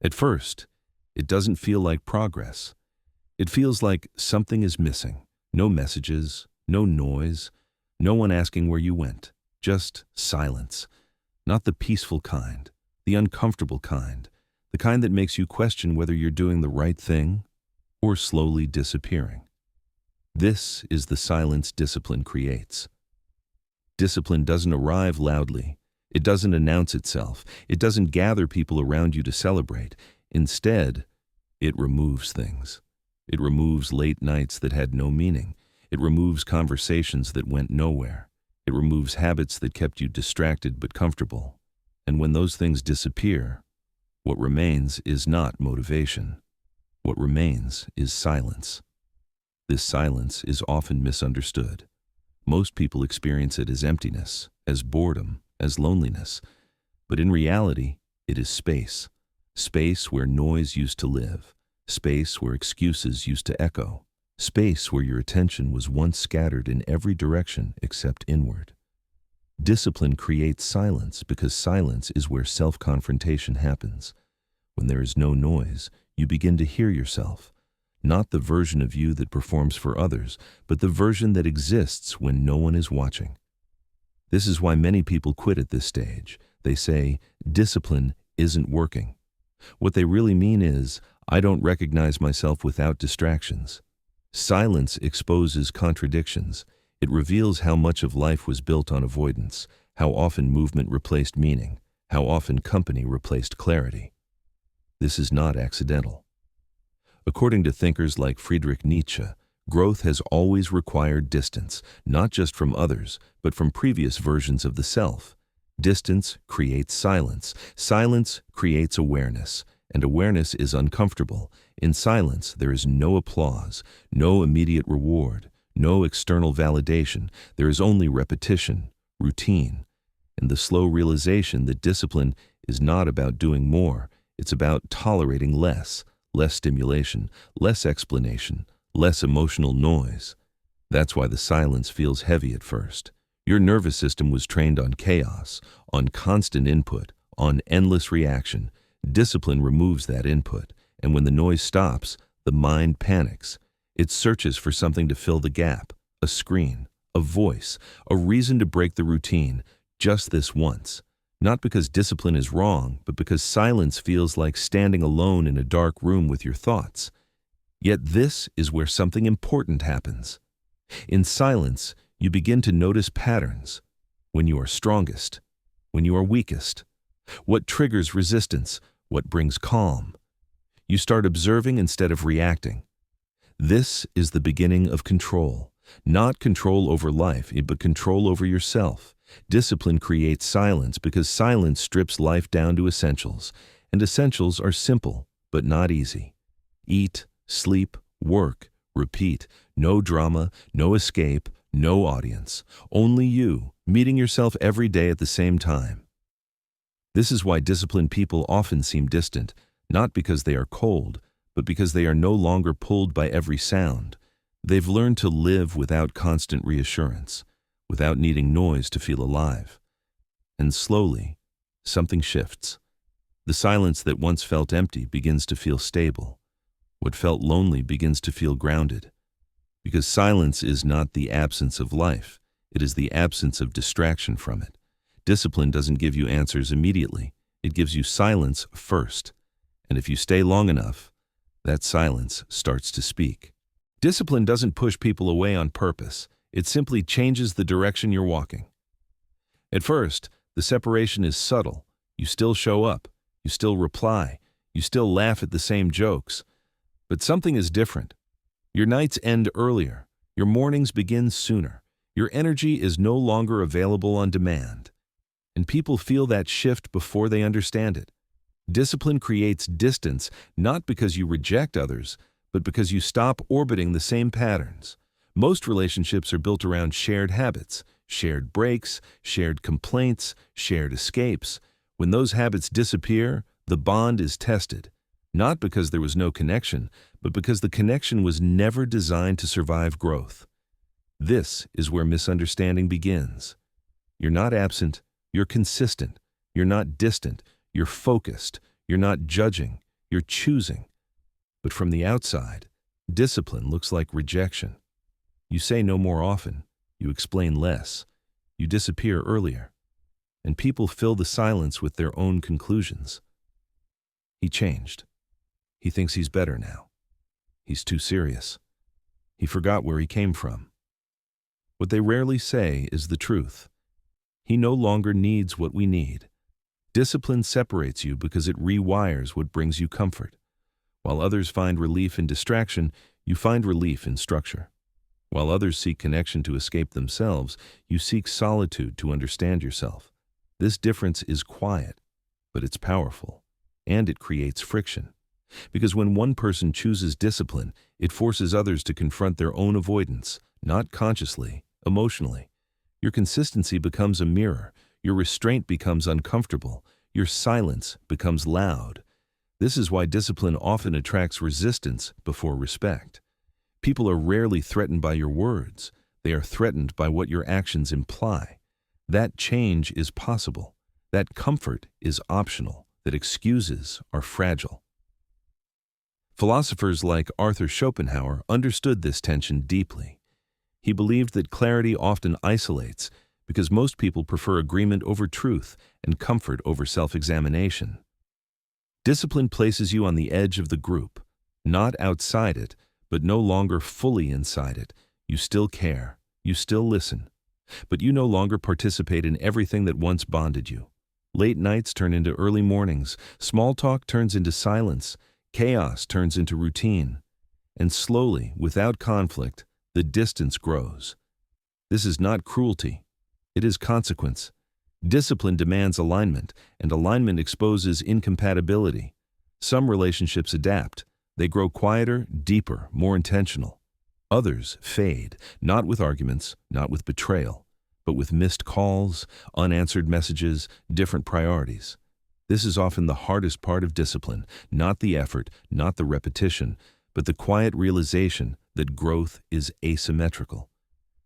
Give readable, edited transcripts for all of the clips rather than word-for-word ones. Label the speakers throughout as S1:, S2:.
S1: At first, it doesn't feel like progress. It feels like something is missing. No messages, no noise, no one asking where you went. Just silence. Not the peaceful kind, the uncomfortable kind, the kind that makes you question whether you're doing the right thing or slowly disappearing. This is the silence discipline creates. Discipline doesn't arrive loudly. It doesn't announce itself. It doesn't gather people around you to celebrate. Instead, it removes things. It removes late nights that had no meaning. It removes conversations that went nowhere. It removes habits that kept you distracted but comfortable. And when those things disappear, what remains is not motivation. What remains is silence. This silence is often misunderstood. Most people experience it as emptiness, as boredom, as loneliness. But in reality, it is space. Space where noise used to live. Space where excuses used to echo. Space where your attention was once scattered in every direction except inward. Discipline creates silence because silence is where self-confrontation happens. When there is no noise, you begin to hear yourself. Not the version of you that performs for others, but the version that exists when no one is watching. This is why many people quit at this stage. They say, discipline isn't working. What they really mean is, I don't recognize myself without distractions. Silence exposes contradictions. It reveals how much of life was built on avoidance, how often movement replaced meaning, how often company replaced clarity. This is not accidental. According to thinkers like Friedrich Nietzsche, growth has always required distance, not just from others, but from previous versions of the self. Distance creates silence. Silence creates awareness, and awareness is uncomfortable. In silence, there is no applause, no immediate reward, no external validation. There is only repetition, routine, and the slow realization that discipline is not about doing more. It's about tolerating less stimulation, less explanation, less emotional noise. That's why the silence feels heavy at first. Your nervous system was trained on chaos, on constant input, on endless reaction. Discipline removes that input, and when the noise stops, the mind panics. It searches for something to fill the gap, a screen, a voice, a reason to break the routine, just this once. Not because discipline is wrong, but because silence feels like standing alone in a dark room with your thoughts. Yet this is where something important happens. In silence, you begin to notice patterns. When you are strongest, when you are weakest. What triggers resistance, what brings calm. You start observing instead of reacting. This is the beginning of control. Not control over life, but control over yourself. Discipline creates silence because silence strips life down to essentials, and essentials are simple, but not easy. Eat, sleep, work, repeat. No drama, no escape, no audience. Only you, meeting yourself every day at the same time. This is why disciplined people often seem distant, not because they are cold, but because they are no longer pulled by every sound. They've learned to live without constant reassurance, without needing noise to feel alive. And slowly, something shifts. The silence that once felt empty begins to feel stable. What felt lonely begins to feel grounded. Because silence is not the absence of life, it is the absence of distraction from it. Discipline doesn't give you answers immediately. It gives you silence first. And if you stay long enough, that silence starts to speak. Discipline doesn't push people away on purpose. It simply changes the direction you're walking. At first, the separation is subtle. You still show up. You still reply. You still laugh at the same jokes. But something is different. Your nights end earlier. Your mornings begin sooner. Your energy is no longer available on demand. And people feel that shift before they understand it. Discipline creates distance not because you reject others, but because you stop orbiting the same patterns. Most relationships are built around shared habits, shared breaks, shared complaints, shared escapes. When those habits disappear, the bond is tested. Not because there was no connection, but because the connection was never designed to survive growth. This is where misunderstanding begins. You're not absent, you're consistent. You're not distant, you're focused. You're not judging, You're choosing. But from the outside, discipline looks like rejection. You say no more often. You explain less. You disappear earlier. And people fill the silence with their own conclusions. He changed. He thinks he's better now. He's too serious. He forgot where he came from. What they rarely say is the truth. He no longer needs what we need. Discipline separates you because it rewires what brings you comfort. While others find relief in distraction, you find relief in structure. While others seek connection to escape themselves, you seek solitude to understand yourself. This difference is quiet, but it's powerful, and it creates friction. Because when one person chooses discipline, it forces others to confront their own avoidance, not consciously, emotionally. Your consistency becomes a mirror. Your restraint becomes uncomfortable. Your silence becomes loud. This is why discipline often attracts resistance before respect. People are rarely threatened by your words. They are threatened by what your actions imply. That change is possible. That comfort is optional. That excuses are fragile. Philosophers like Arthur Schopenhauer understood this tension deeply. He believed that clarity often isolates because most people prefer agreement over truth and comfort over self-examination. Discipline places you on the edge of the group, not outside it, but no longer fully inside it. You still care, you still listen, but you no longer participate in everything that once bonded you. Late nights turn into early mornings, small talk turns into silence, chaos turns into routine, and slowly, without conflict, the distance grows. This is not cruelty. It is consequence. Discipline demands alignment, and alignment exposes incompatibility. Some relationships adapt. They grow quieter, deeper, more intentional. Others fade, not with arguments, not with betrayal, but with missed calls, unanswered messages, different priorities. This is often the hardest part of discipline, not the effort, not the repetition, but the quiet realization that growth is asymmetrical.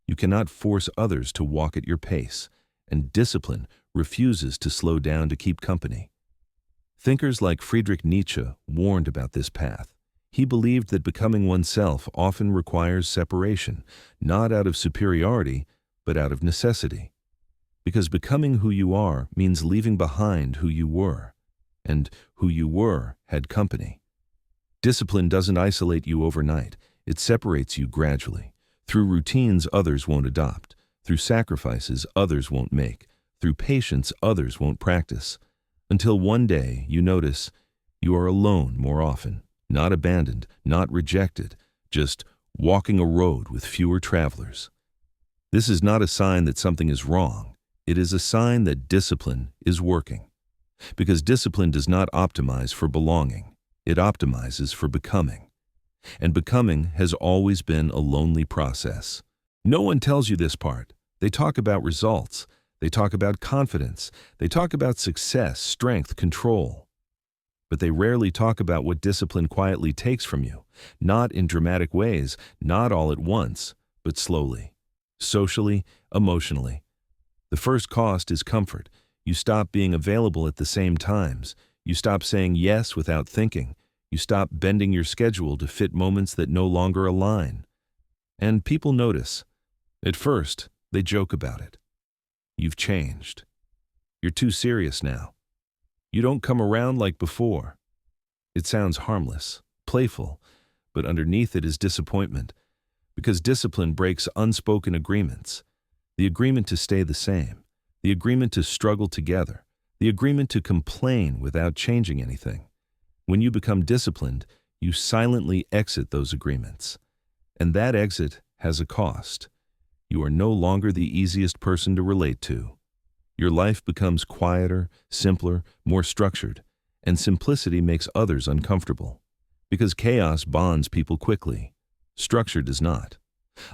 S1: You cannot force others to walk at your pace, and discipline refuses to slow down to keep company. Thinkers like Friedrich Nietzsche warned about this path. He believed that becoming oneself often requires separation, not out of superiority, but out of necessity. Because becoming who you are means leaving behind who you were, and who you were had company. Discipline doesn't isolate you overnight. It separates you gradually, through routines others won't adopt, through sacrifices others won't make, through patience others won't practice, until one day you notice you are alone more often, not abandoned, not rejected, just walking a road with fewer travelers. This is not a sign that something is wrong. It is a sign that discipline is working. Because discipline does not optimize for belonging. It optimizes for becoming. And becoming has always been a lonely process. No one tells you this part. They talk about results. They talk about confidence. They talk about success, strength, control. But they rarely talk about what discipline quietly takes from you. Not in dramatic ways, not all at once, but slowly. Socially, emotionally. The first cost is comfort. You stop being available at the same times. You stop saying yes without thinking. You stop bending your schedule to fit moments that no longer align. And people notice. At first, they joke about it. You've changed. You're too serious now. You don't come around like before. It sounds harmless, playful, but underneath it is disappointment. Because discipline breaks unspoken agreements. The agreement to stay the same. The agreement to struggle together. The agreement to complain without changing anything. When you become disciplined, you silently exit those agreements. And that exit has a cost. You are no longer the easiest person to relate to. Your life becomes quieter, simpler, more structured, and simplicity makes others uncomfortable. Because chaos bonds people quickly. Structure does not.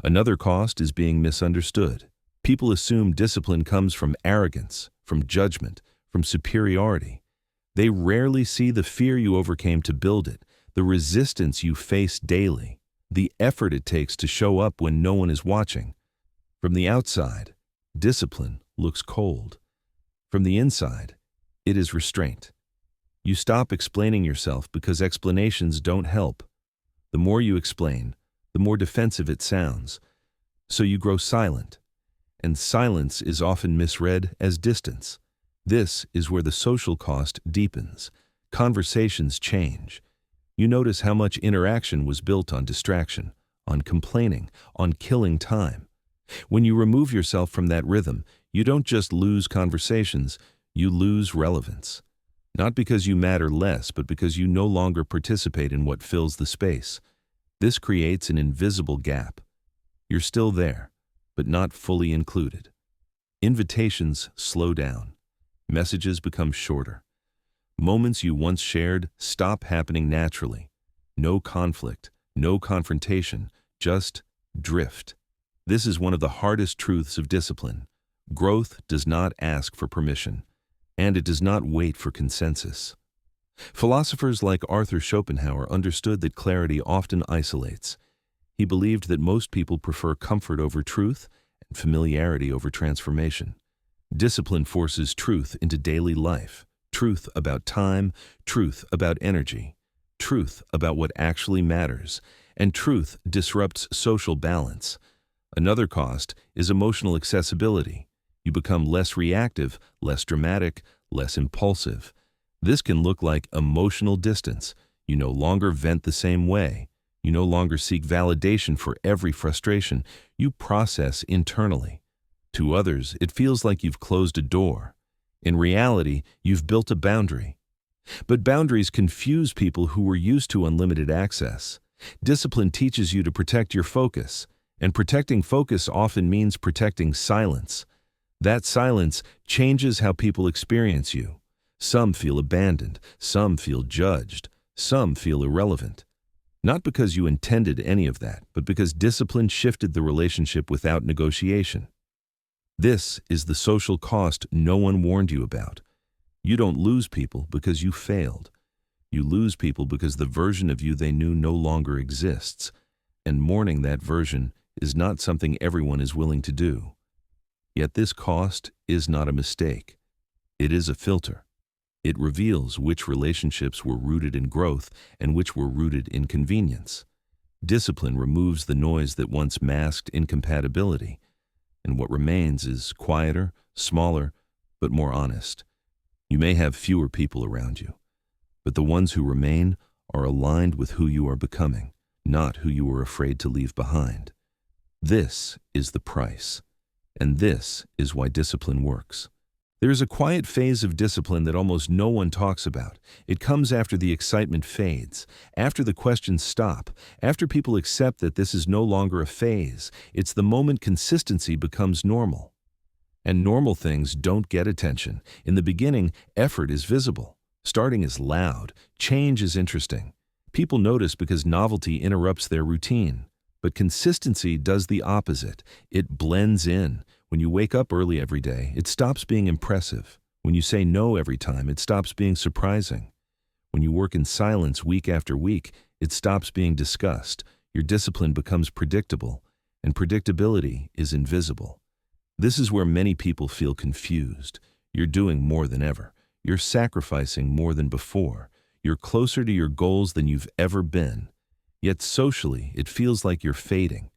S1: Another cost is being misunderstood. People assume discipline comes from arrogance, from judgment, from superiority. They rarely see the fear you overcame to build it, the resistance you face daily, the effort it takes to show up when no one is watching. From the outside, discipline looks cold. From the inside, it is restraint. You stop explaining yourself because explanations don't help. The more you explain, the more defensive it sounds. So you grow silent. And silence is often misread as distance. This is where the social cost deepens. Conversations change. You notice how much interaction was built on distraction, on complaining, on killing time. When you remove yourself from that rhythm, you don't just lose conversations, you lose relevance. Not because you matter less, but because you no longer participate in what fills the space. This creates an invisible gap. You're still there, but not fully included. Invitations slow down. Messages become shorter. Moments you once shared stop happening naturally. No conflict, no confrontation, just drift. This is one of the hardest truths of discipline. Growth does not ask for permission, and it does not wait for consensus. Philosophers like Arthur Schopenhauer understood that clarity often isolates. He believed that most people prefer comfort over truth and familiarity over transformation. Discipline forces truth into daily life, truth about time, truth about energy, truth about what actually matters, and truth disrupts social balance. Another cost is emotional accessibility. You become less reactive, less dramatic, less impulsive. This can look like emotional distance. You no longer vent the same way. You no longer seek validation for every frustration. You process internally. To others, it feels like you've closed a door. In reality, you've built a boundary. But boundaries confuse people who were used to unlimited access. Discipline teaches you to protect your focus, and protecting focus often means protecting silence. That silence changes how people experience you. Some feel abandoned, some feel judged, some feel irrelevant. Not because you intended any of that, but because discipline shifted the relationship without negotiation. This is the social cost no one warned you about. You don't lose people because you failed. You lose people because the version of you they knew no longer exists, and mourning that version is not something everyone is willing to do. Yet this cost is not a mistake. It is a filter. It reveals which relationships were rooted in growth and which were rooted in convenience. Discipline removes the noise that once masked incompatibility, and what remains is quieter, smaller, but more honest. You may have fewer people around you, but the ones who remain are aligned with who you are becoming, not who you were afraid to leave behind. This is the price, and this is why discipline works. There is a quiet phase of discipline that almost no one talks about. It comes after the excitement fades, after the questions stop, after people accept that this is no longer a phase. It's the moment consistency becomes normal. And normal things don't get attention. In the beginning, effort is visible. Starting is loud. Change is interesting. People notice because novelty interrupts their routine. But consistency does the opposite. It blends in. When you wake up early every day, it stops being impressive. When you say no every time, it stops being surprising. When you work in silence week after week, it stops being discussed. Your discipline becomes predictable, and predictability is invisible. This is where many people feel confused. You're doing more than ever. You're sacrificing more than before. You're closer to your goals than you've ever been. Yet socially, it feels like you're fading.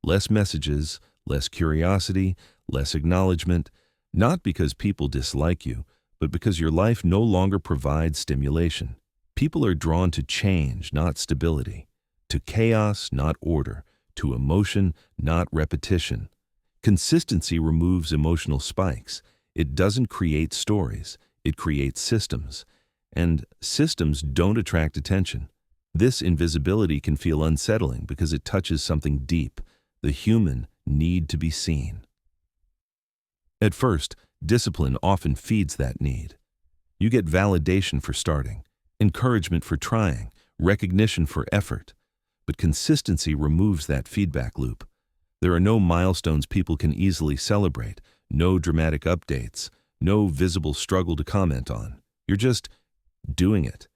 S1: Less messages, less curiosity, less acknowledgement, not because people dislike you, but because your life no longer provides stimulation. People are drawn to change, not stability, to chaos, not order, to emotion, not repetition. Consistency removes emotional spikes. It doesn't create stories, it creates systems. And systems don't attract attention. This invisibility can feel unsettling because it touches something deep, the human need to be seen. At first, discipline often feeds that need. You get validation for starting, encouragement for trying, recognition for effort. But consistency removes that feedback loop. There are no milestones people can easily celebrate, no dramatic updates, no visible struggle to comment on. You're just doing it.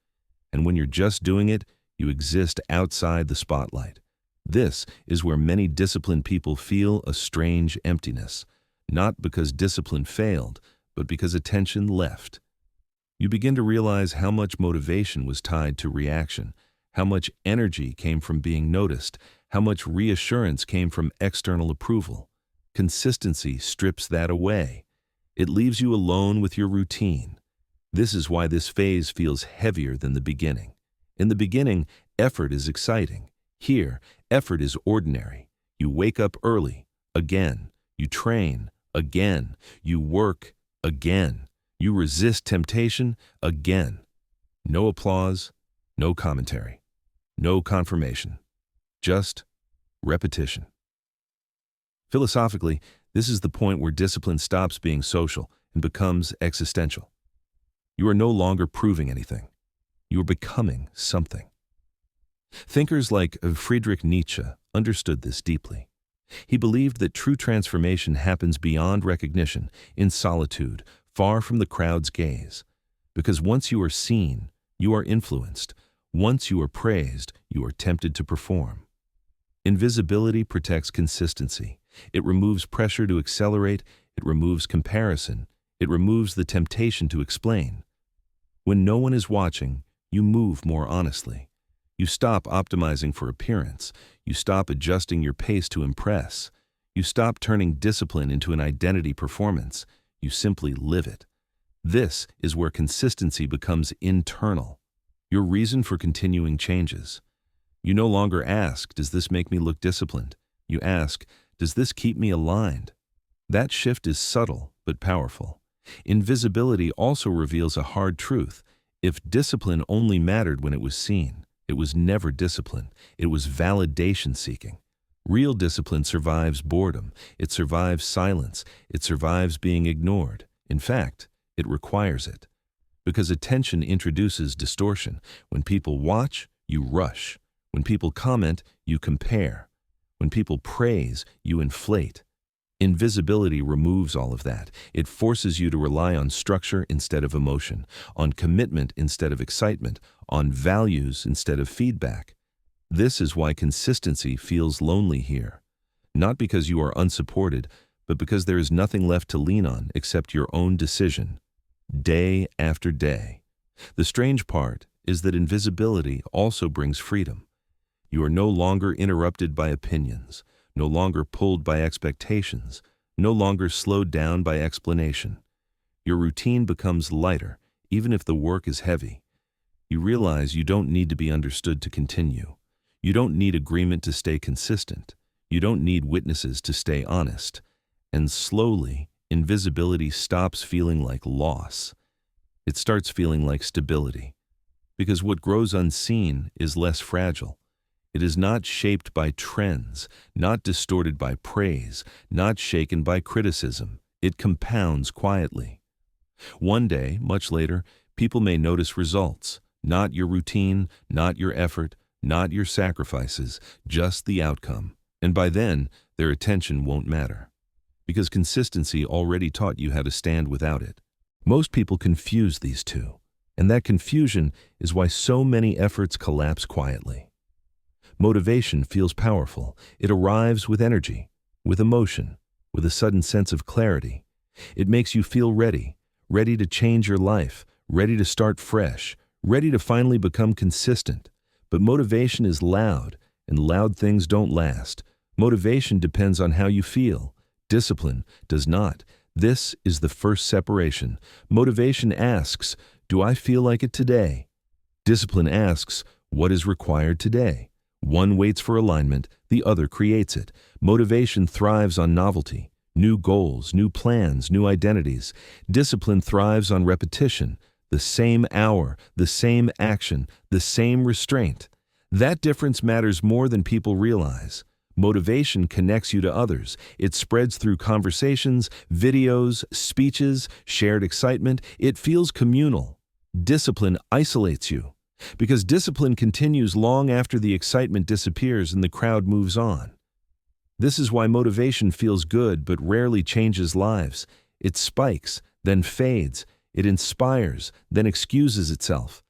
S1: And when you're just doing it, you exist outside the spotlight. This is where many disciplined people feel a strange emptiness, not because discipline failed, but because attention left. You begin to realize how much motivation was tied to reaction, how much energy came from being noticed, how much reassurance came from external approval. Consistency strips that away. It leaves you alone with your routine. This is why this phase feels heavier than the beginning. In the beginning, effort is exciting. Here, effort is ordinary. You wake up early, again. You train, again. You work, again. You resist temptation, again. No applause, no commentary, no confirmation. Just repetition. Philosophically, this is the point where discipline stops being social and becomes existential. You are no longer proving anything. You are becoming something. Thinkers like Friedrich Nietzsche understood this deeply. He believed that true transformation happens beyond recognition, in solitude, far from the crowd's gaze. Because once you are seen, you are influenced. Once you are praised, you are tempted to perform. Invisibility protects consistency. It removes pressure to accelerate. It removes comparison. It removes the temptation to explain. When no one is watching, you move more honestly. You stop optimizing for appearance. You stop adjusting your pace to impress. You stop turning discipline into an identity performance. You simply live it. This is where consistency becomes internal. Your reason for continuing changes. You no longer ask, does this make me look disciplined? You ask, does this keep me aligned? That shift is subtle but powerful. Invisibility also reveals a hard truth. If discipline only mattered when it was seen, it was never discipline. It was validation seeking. Real discipline survives boredom. It survives silence. It survives being ignored. In fact, it requires it. Because attention introduces distortion. When people watch, you rush. When people comment, you compare. When people praise, you inflate. Invisibility removes all of that. It forces you to rely on structure instead of emotion, on commitment instead of excitement, on values instead of feedback. This is why consistency feels lonely here. Not because you are unsupported, but because there is nothing left to lean on except your own decision, day after day. The strange part is that invisibility also brings freedom. You are no longer interrupted by opinions, no longer pulled by expectations, no longer slowed down by explanation. Your routine becomes lighter, even if the work is heavy. You realize you don't need to be understood to continue. You don't need agreement to stay consistent. You don't need witnesses to stay honest. And slowly, invisibility stops feeling like loss. It starts feeling like stability. Because what grows unseen is less fragile. It is not shaped by trends, not distorted by praise, not shaken by criticism. It compounds quietly. One day, much later, people may notice results, not your routine, not your effort, not your sacrifices, just the outcome. And by then, their attention won't matter. Because consistency already taught you how to stand without it. Most people confuse these two, and that confusion is why so many efforts collapse quietly. Motivation feels powerful. It arrives with energy, with emotion, with a sudden sense of clarity. It makes you feel ready, ready to change your life, ready to start fresh, ready to finally become consistent. But motivation is loud, and loud things don't last. Motivation depends on how you feel. Discipline does not. This is the first separation. Motivation asks, do I feel like it today? Discipline asks, what is required today? One waits for alignment, the other creates it. Motivation thrives on novelty, new goals, new plans, new identities. Discipline thrives on repetition, the same hour, the same action, the same restraint. That difference matters more than people realize. Motivation connects you to others. It spreads through conversations, videos, speeches, shared excitement. It feels communal. Discipline isolates you. Because discipline continues long after the excitement disappears and the crowd moves on. This is why motivation feels good but rarely changes lives. It spikes, then fades. It inspires, then excuses itself.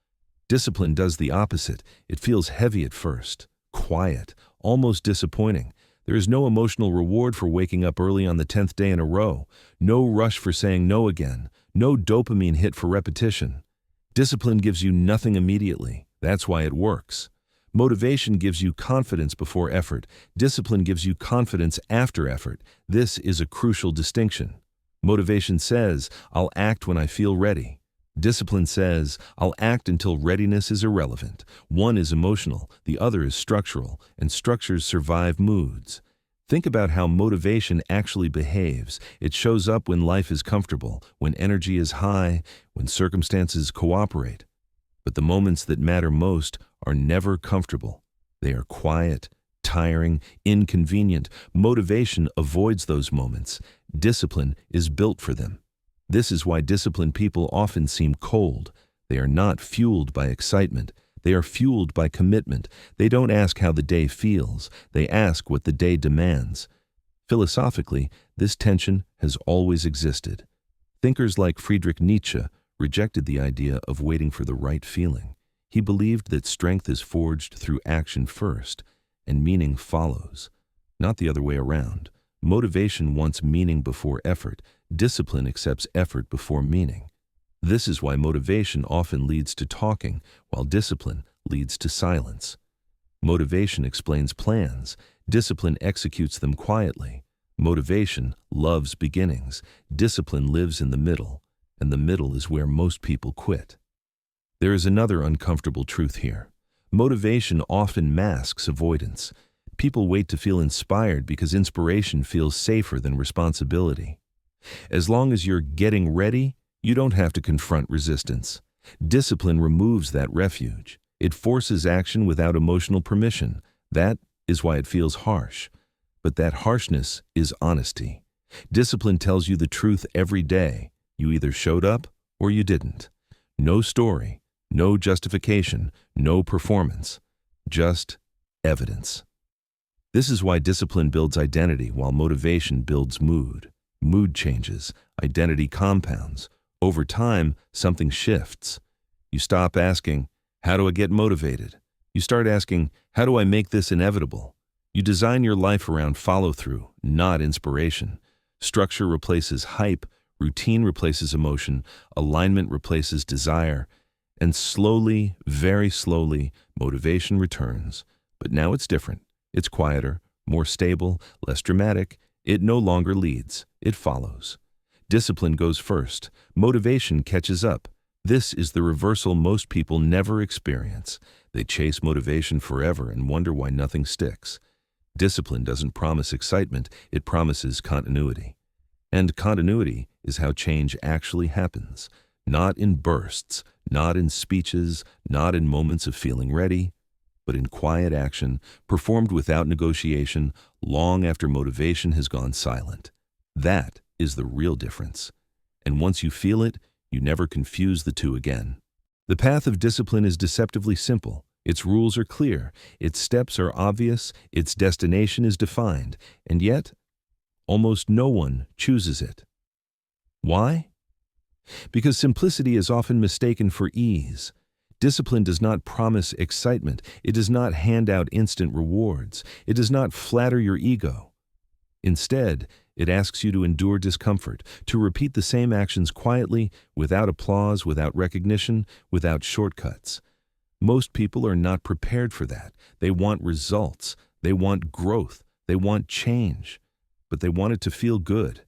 S1: Discipline does the opposite. It feels heavy at first, quiet, almost disappointing. There is no emotional reward for waking up early on the 10th day in a row, no rush for saying no again, no dopamine hit for repetition. Discipline gives you nothing immediately. That's why it works. Motivation gives you confidence before effort. Discipline gives you confidence after effort. This is a crucial distinction. Motivation says, I'll act when I feel ready. Discipline says, I'll act until readiness is irrelevant. One is emotional, the other is structural, and structures survive moods. Think about how motivation actually behaves. It shows up when life is comfortable, when energy is high, when circumstances cooperate. But the moments that matter most are never comfortable. They are quiet, tiring, inconvenient. Motivation avoids those moments. Discipline is built for them. This is why disciplined people often seem cold. They are not fueled by excitement. They are fueled by commitment. They don't ask how the day feels. They ask what the day demands. Philosophically, this tension has always existed. Thinkers like Friedrich Nietzsche rejected the idea of waiting for the right feeling. He believed that strength is forged through action first, and meaning follows, not the other way around. Motivation wants meaning before effort. Discipline accepts effort before meaning. This is why motivation often leads to talking, while discipline leads to silence. Motivation explains plans. Discipline executes them quietly. Motivation loves beginnings. Discipline lives in the middle, and the middle is where most people quit. There is another uncomfortable truth here. Motivation often masks avoidance. People wait to feel inspired because inspiration feels safer than responsibility. As long as you're getting ready, you don't have to confront resistance. Discipline removes that refuge. It forces action without emotional permission. That is why it feels harsh. But that harshness is honesty. Discipline tells you the truth every day. You either showed up or you didn't. No story, no justification, no performance. Just evidence. This is why discipline builds identity while motivation builds mood. Mood changes, identity compounds. Over time, something shifts. You stop asking, how do I get motivated? You start asking, how do I make this inevitable? You design your life around follow-through, not inspiration. Structure replaces hype, routine replaces emotion, alignment replaces desire, and slowly, very slowly, motivation returns. But now it's different. It's quieter, more stable, less dramatic. It no longer leads, it follows. Discipline goes first. Motivation catches up. This is the reversal most people never experience. They chase motivation forever and wonder why nothing sticks. Discipline doesn't promise excitement, it promises continuity. And continuity is how change actually happens. Not in bursts, not in speeches, not in moments of feeling ready, but in quiet action, performed without negotiation, long after motivation has gone silent. That is the real difference. And once you feel it, you never confuse the two again. The path of discipline is deceptively simple. Its rules are clear, its steps are obvious, its destination is defined, and yet, almost no one chooses it. Why? Because simplicity is often mistaken for ease. Discipline does not promise excitement. It does not hand out instant rewards. It does not flatter your ego. Instead, it asks you to endure discomfort, to repeat the same actions quietly, without applause, without recognition, without shortcuts. Most people are not prepared for that. They want results. They want growth. They want change. But they want it to feel good.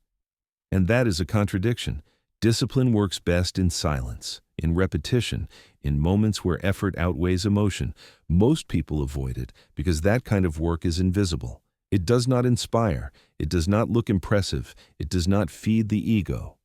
S1: And that is a contradiction. Discipline works best in silence, in repetition, in moments where effort outweighs emotion. Most people avoid it because that kind of work is invisible. It does not inspire. It does not look impressive. It does not feed the ego.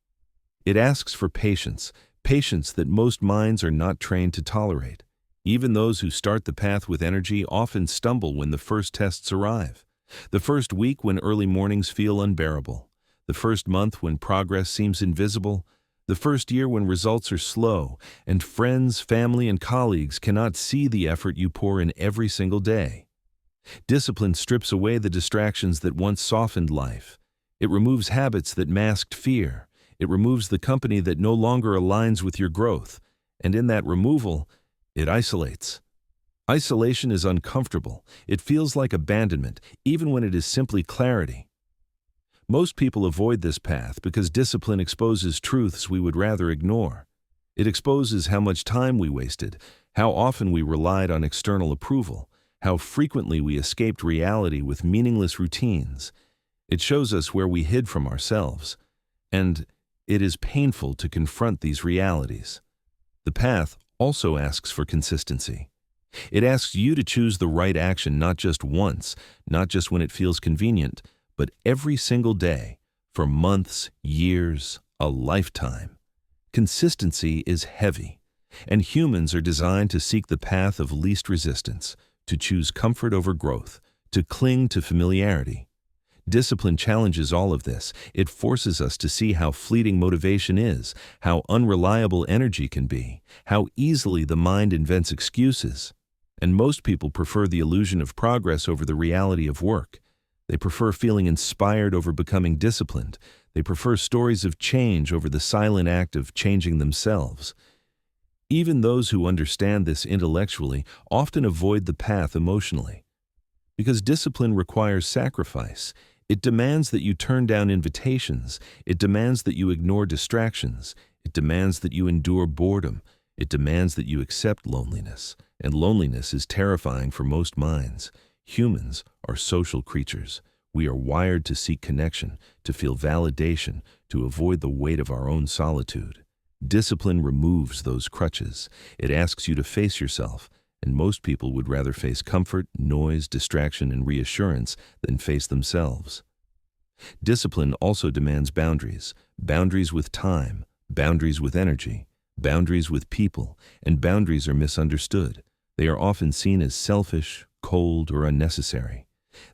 S1: It asks for patience, patience that most minds are not trained to tolerate. Even those who start the path with energy often stumble when the first tests arrive. The first week when early mornings feel unbearable. The first month when progress seems invisible. The first year when results are slow, and friends, family, and colleagues cannot see the effort you pour in every single day. Discipline strips away the distractions that once softened life. It removes habits that masked fear. It removes the company that no longer aligns with your growth. And in that removal, it isolates. Isolation is uncomfortable. It feels like abandonment, even when it is simply clarity. Most people avoid this path because discipline exposes truths we would rather ignore. It exposes how much time we wasted, how often we relied on external approval, how frequently we escaped reality with meaningless routines. It shows us where we hid from ourselves, and it is painful to confront these realities. The path also asks for consistency. It asks you to choose the right action not just once, not just when it feels convenient, but every single day, for months, years, a lifetime. Consistency is heavy, and humans are designed to seek the path of least resistance, to choose comfort over growth, to cling to familiarity. Discipline challenges all of this. It forces us to see how fleeting motivation is, how unreliable energy can be, how easily the mind invents excuses. And most people prefer the illusion of progress over the reality of work. They prefer feeling inspired over becoming disciplined. They prefer stories of change over the silent act of changing themselves. Even those who understand this intellectually often avoid the path emotionally. Because discipline requires sacrifice. It demands that you turn down invitations. It demands that you ignore distractions. It demands that you endure boredom. It demands that you accept loneliness. And loneliness is terrifying for most minds. Humans are social creatures. We are wired to seek connection, to feel validation, to avoid the weight of our own solitude. Discipline removes those crutches. It asks you to face yourself, and most people would rather face comfort, noise, distraction, and reassurance than face themselves. Discipline also demands boundaries, boundaries with time, boundaries with energy, boundaries with people, and boundaries are misunderstood. They are often seen as selfish, cold, or unnecessary.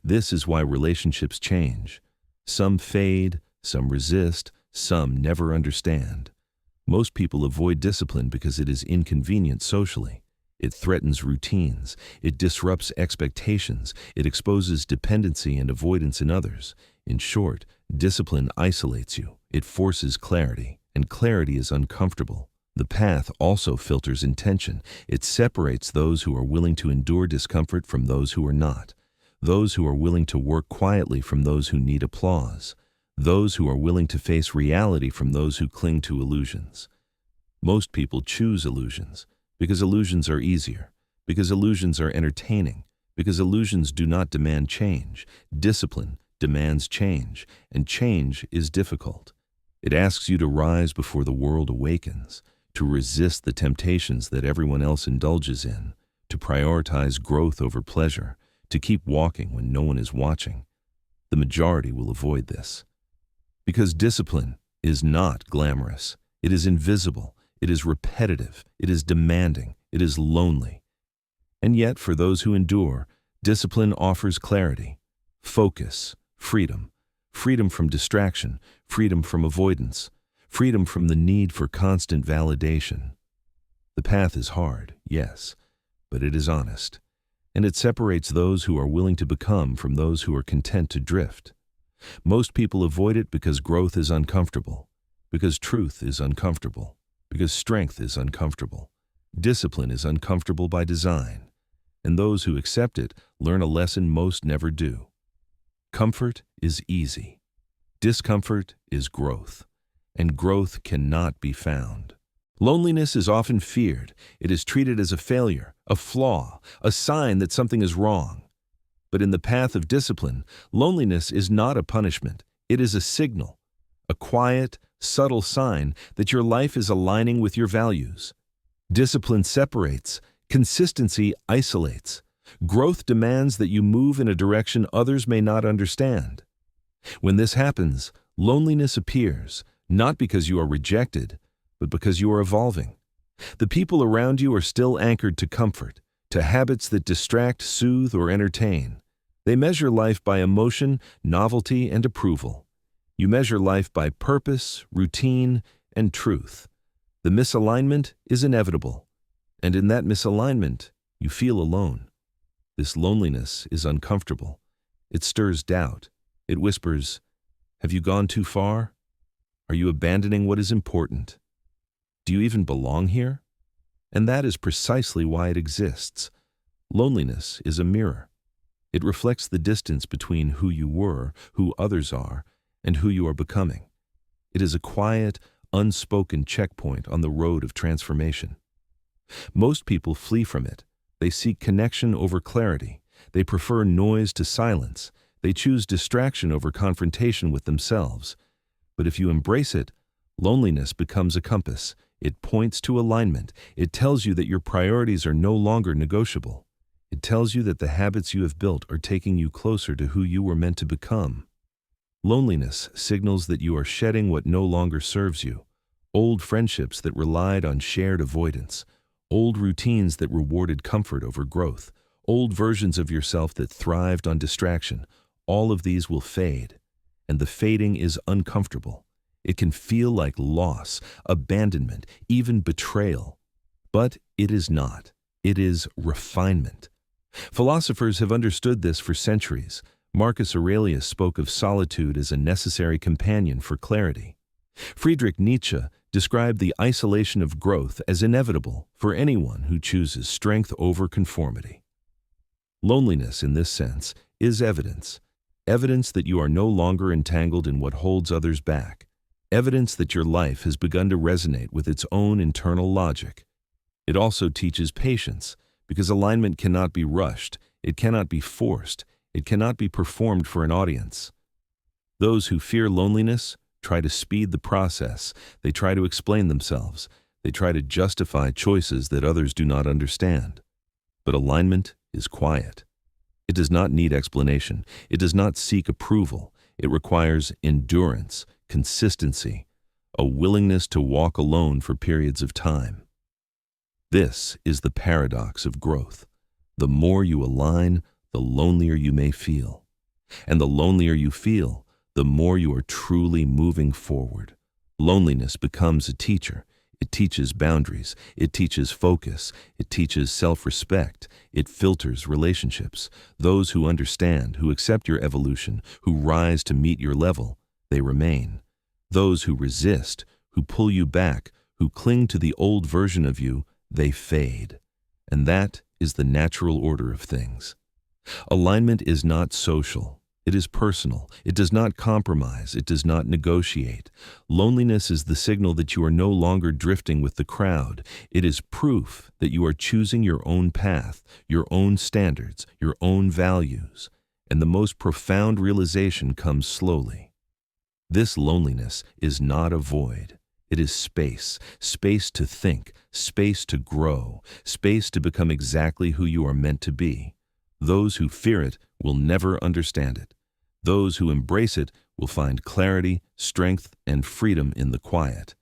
S1: This is why relationships change. Some fade, some resist, some never understand. Most people avoid discipline because it is inconvenient socially. It threatens routines. It disrupts expectations. It exposes dependency and avoidance in others. In short, discipline isolates you. It forces clarity, and clarity is uncomfortable. The path also filters intention. It separates those who are willing to endure discomfort from those who are not. Those who are willing to work quietly from those who need applause. Those who are willing to face reality from those who cling to illusions. Most people choose illusions because illusions are easier, because illusions are entertaining, because illusions do not demand change. Discipline demands change, and change is difficult. It asks you to rise before the world awakens, to resist the temptations that everyone else indulges in, to prioritize growth over pleasure, to keep walking when no one is watching. The majority will avoid this. Because discipline is not glamorous. It is invisible. It is repetitive. It is demanding. It is lonely. And yet, for those who endure, discipline offers clarity, focus, freedom. Freedom from distraction, freedom from avoidance, freedom from the need for constant validation. The path is hard, yes, but it is honest. And it separates those who are willing to become from those who are content to drift. Most people avoid it because growth is uncomfortable, because truth is uncomfortable, because strength is uncomfortable. Discipline is uncomfortable by design, and those who accept it learn a lesson most never do. Comfort is easy. Discomfort is growth, and growth cannot be found. Loneliness is often feared. It is treated as a failure, a flaw, a sign that something is wrong. But in the path of discipline, loneliness is not a punishment. It is a signal, a quiet, subtle sign that your life is aligning with your values. Discipline separates, consistency isolates. Growth demands that you move in a direction others may not understand. When this happens, loneliness appears, not because you are rejected, but because you are evolving. The people around you are still anchored to comfort, to habits that distract, soothe, or entertain. They measure life by emotion, novelty, and approval. You measure life by purpose, routine, and truth. The misalignment is inevitable, and in that misalignment, you feel alone. This loneliness is uncomfortable. It stirs doubt. It whispers, "Have you gone too far? Are you abandoning what is important? Do you even belong here?" And that is precisely why it exists. Loneliness is a mirror. It reflects the distance between who you were, who others are, and who you are becoming. It is a quiet, unspoken checkpoint on the road of transformation. Most people flee from it. They seek connection over clarity. They prefer noise to silence. They choose distraction over confrontation with themselves. But if you embrace it, loneliness becomes a compass. It points to alignment. It tells you that your priorities are no longer negotiable. It tells you that the habits you have built are taking you closer to who you were meant to become. Loneliness signals that you are shedding what no longer serves you. Old friendships that relied on shared avoidance. Old routines that rewarded comfort over growth. Old versions of yourself that thrived on distraction. All of these will fade. And the fading is uncomfortable. It can feel like loss, abandonment, even betrayal. But it is not. It is refinement. Philosophers have understood this for centuries. Marcus Aurelius spoke of solitude as a necessary companion for clarity. Friedrich Nietzsche described the isolation of growth as inevitable for anyone who chooses strength over conformity. Loneliness, in this sense, is evidence. Evidence that you are no longer entangled in what holds others back. Evidence that your life has begun to resonate with its own internal logic. It also teaches patience, because alignment cannot be rushed, it cannot be forced, it cannot be performed for an audience. Those who fear loneliness try to speed the process. They try to explain themselves. They try to justify choices that others do not understand. But alignment is quiet. It does not need explanation. It does not seek approval. It requires endurance, consistency, a willingness to walk alone for periods of time. This is the paradox of growth. The more you align, the lonelier you may feel. And the lonelier you feel, the more you are truly moving forward. Loneliness becomes a teacher. It teaches boundaries. It teaches focus. It teaches self-respect. It filters relationships. Those who understand, who accept your evolution, who rise to meet your level, they remain. Those who resist, who pull you back, who cling to the old version of you, they fade. And that is the natural order of things. Alignment is not social. It is personal. It does not compromise. It does not negotiate. Loneliness is the signal that you are no longer drifting with the crowd. It is proof that you are choosing your own path, your own standards, your own values. And the most profound realization comes slowly. This loneliness is not a void. It is space, space to think, space to grow, space to become exactly who you are meant to be. Those who fear it will never understand it. Those who embrace it will find clarity, strength, and freedom in the quiet.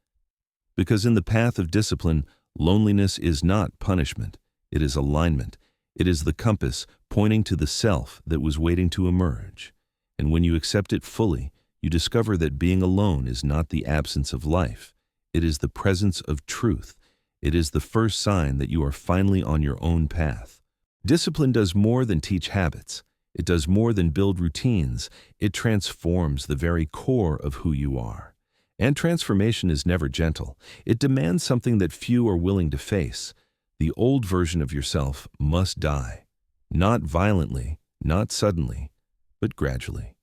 S1: Because in the path of discipline, loneliness is not punishment. It is alignment. It is the compass pointing to the self that was waiting to emerge. And when you accept it fully, you discover that being alone is not the absence of life. It is the presence of truth. It is the first sign that you are finally on your own path. Discipline does more than teach habits. It does more than build routines. It transforms the very core of who you are. And transformation is never gentle. It demands something that few are willing to face. The old version of yourself must die. Not violently, not suddenly, but gradually.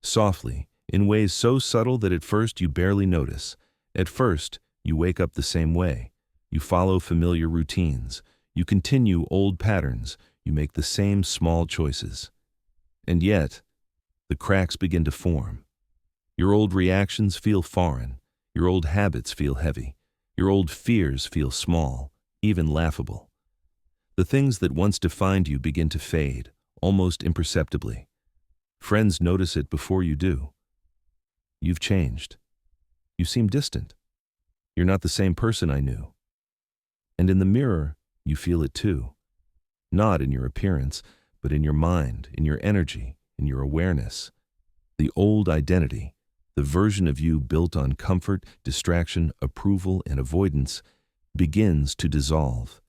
S1: Softly, in ways so subtle that at first you barely notice. At first, you wake up the same way. You follow familiar routines. You continue old patterns. You make the same small choices. And yet, the cracks begin to form. Your old reactions feel foreign. Your old habits feel heavy. Your old fears feel small, even laughable. The things that once defined you begin to fade, almost imperceptibly. Friends notice it before you do. You've changed. You seem distant. You're not the same person I knew. And in the mirror, you feel it too. Not in your appearance, but in your mind, in your energy, in your awareness. The old identity, the version of you built on comfort, distraction, approval, and avoidance, begins to dissolve.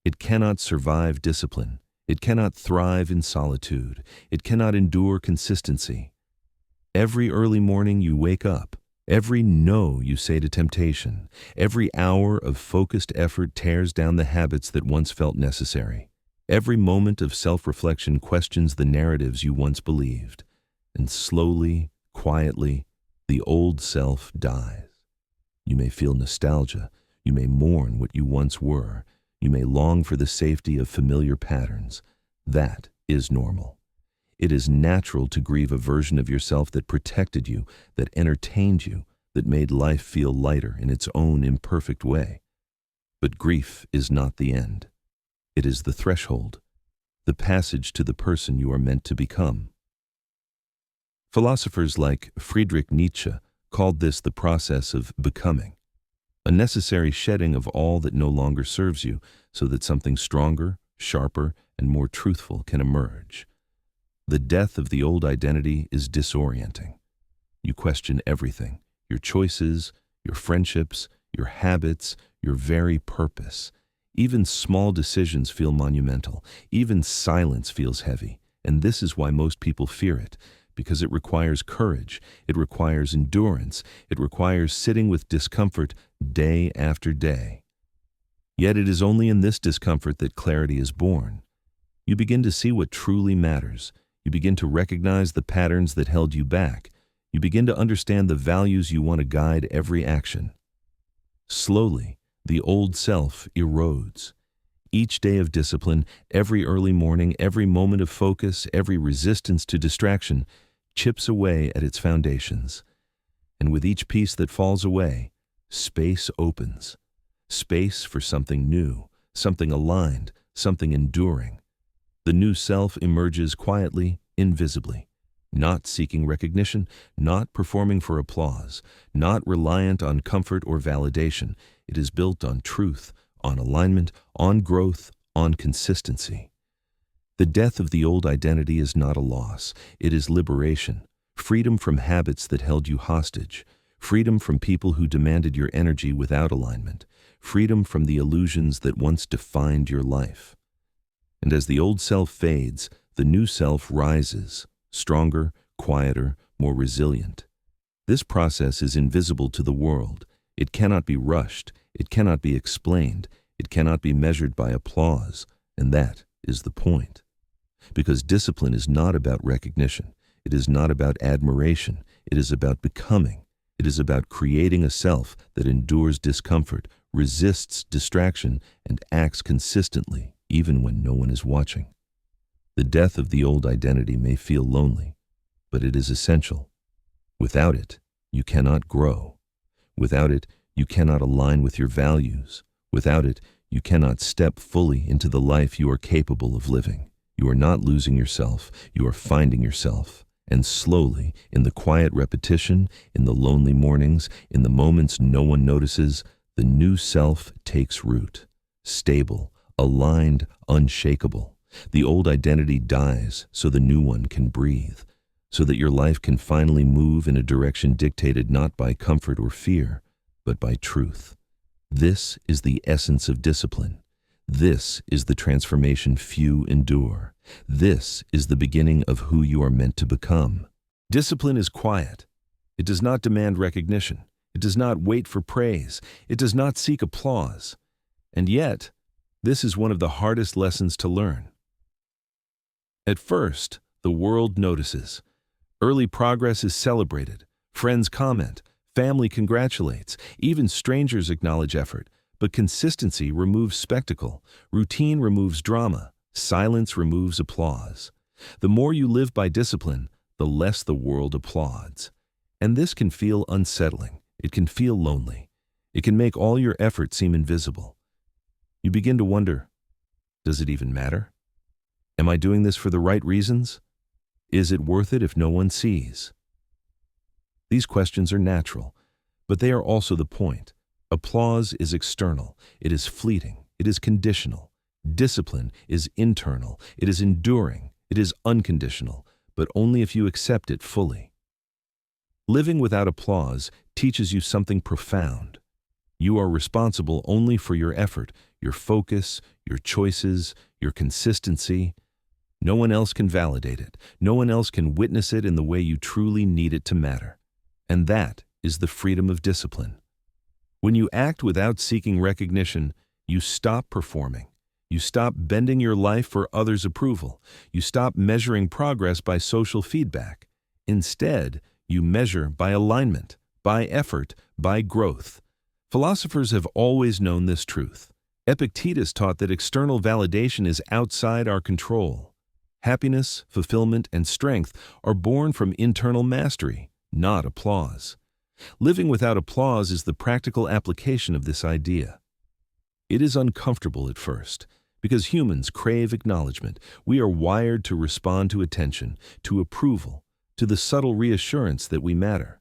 S1: It cannot survive discipline. It cannot thrive in solitude. It cannot endure consistency. Every early morning you wake up, every no you say to temptation, every hour of focused effort tears down the habits that once felt necessary. Every moment of self-reflection questions the narratives you once believed, and slowly, quietly, the old self dies. You may feel nostalgia. You may mourn what you once were. You may long for the safety of familiar patterns. That is normal. It is natural to grieve a version of yourself that protected you, that entertained you, that made life feel lighter in its own imperfect way. But grief is not the end. It is the threshold, the passage to the person you are meant to become. Philosophers like Friedrich Nietzsche called this the process of becoming, a necessary shedding of all that no longer serves you so that something stronger, sharper, and more truthful can emerge. The death of the old identity is disorienting. You question everything, your choices, your friendships, your habits, your very purpose. Even small decisions feel monumental. Even silence feels heavy. And this is why most people fear it, because it requires courage, it requires endurance, it requires sitting with discomfort day after day. Yet it is only in this discomfort that clarity is born. You begin to see what truly matters. You begin to recognize the patterns that held you back. You begin to understand the values you want to guide every action. Slowly, the old self erodes. Each day of discipline, every early morning, every moment of focus, every resistance to distraction chips away at its foundations. And with each piece that falls away, space opens. Space for something new, something aligned, something enduring. The new self emerges quietly, invisibly, not seeking recognition, not performing for applause, not reliant on comfort or validation. It is built on truth, on alignment, on growth, on consistency. The death of the old identity is not a loss. It is liberation, freedom from habits that held you hostage, freedom from people who demanded your energy without alignment, freedom from the illusions that once defined your life. And as the old self fades, the new self rises, stronger, quieter, more resilient. This process is invisible to the world. It cannot be rushed. It cannot be explained. It cannot be measured by applause. And that is the point. Because discipline is not about recognition. It is not about admiration. It is about becoming. It is about creating a self that endures discomfort, resists distraction, and acts consistently, even when no one is watching. The death of the old identity may feel lonely, but it is essential. Without it, you cannot grow. Without it, you cannot align with your values. Without it, you cannot step fully into the life you are capable of living. You are not losing yourself, you are finding yourself. And slowly, in the quiet repetition, in the lonely mornings, in the moments no one notices, the new self takes root. Stable, aligned, unshakable. The old identity dies so the new one can breathe, so that your life can finally move in a direction dictated not by comfort or fear, but by truth. This is the essence of discipline. This is the transformation few endure. This is the beginning of who you are meant to become. Discipline is quiet. It does not demand recognition. It does not wait for praise. It does not seek applause. And yet, this is one of the hardest lessons to learn. At first, the world notices. Early progress is celebrated. Friends comment. Family congratulates. Even strangers acknowledge effort. But consistency removes spectacle. Routine removes drama. Silence removes applause. The more you live by discipline, the less the world applauds. And this can feel unsettling. It can feel lonely. It can make all your effort seem invisible. You begin to wonder, does it even matter? Am I doing this for the right reasons? Is it worth it if no one sees? These questions are natural, but they are also the point. Applause is external. It is fleeting. It is conditional. Discipline is internal. It is enduring. It is unconditional, but only if you accept it fully. Living without applause teaches you something profound. You are responsible only for your effort, your focus, your choices, your consistency. No one else can validate it. No one else can witness it in the way you truly need it to matter. And that is the freedom of discipline. When you act without seeking recognition, you stop performing. You stop bending your life for others' approval. You stop measuring progress by social feedback. Instead, you measure by alignment, by effort, by growth. Philosophers have always known this truth. Epictetus taught that external validation is outside our control. Happiness, fulfillment, and strength are born from internal mastery, not applause. Living without applause is the practical application of this idea. It is uncomfortable at first, because humans crave acknowledgement. We are wired to respond to attention, to approval, to the subtle reassurance that we matter.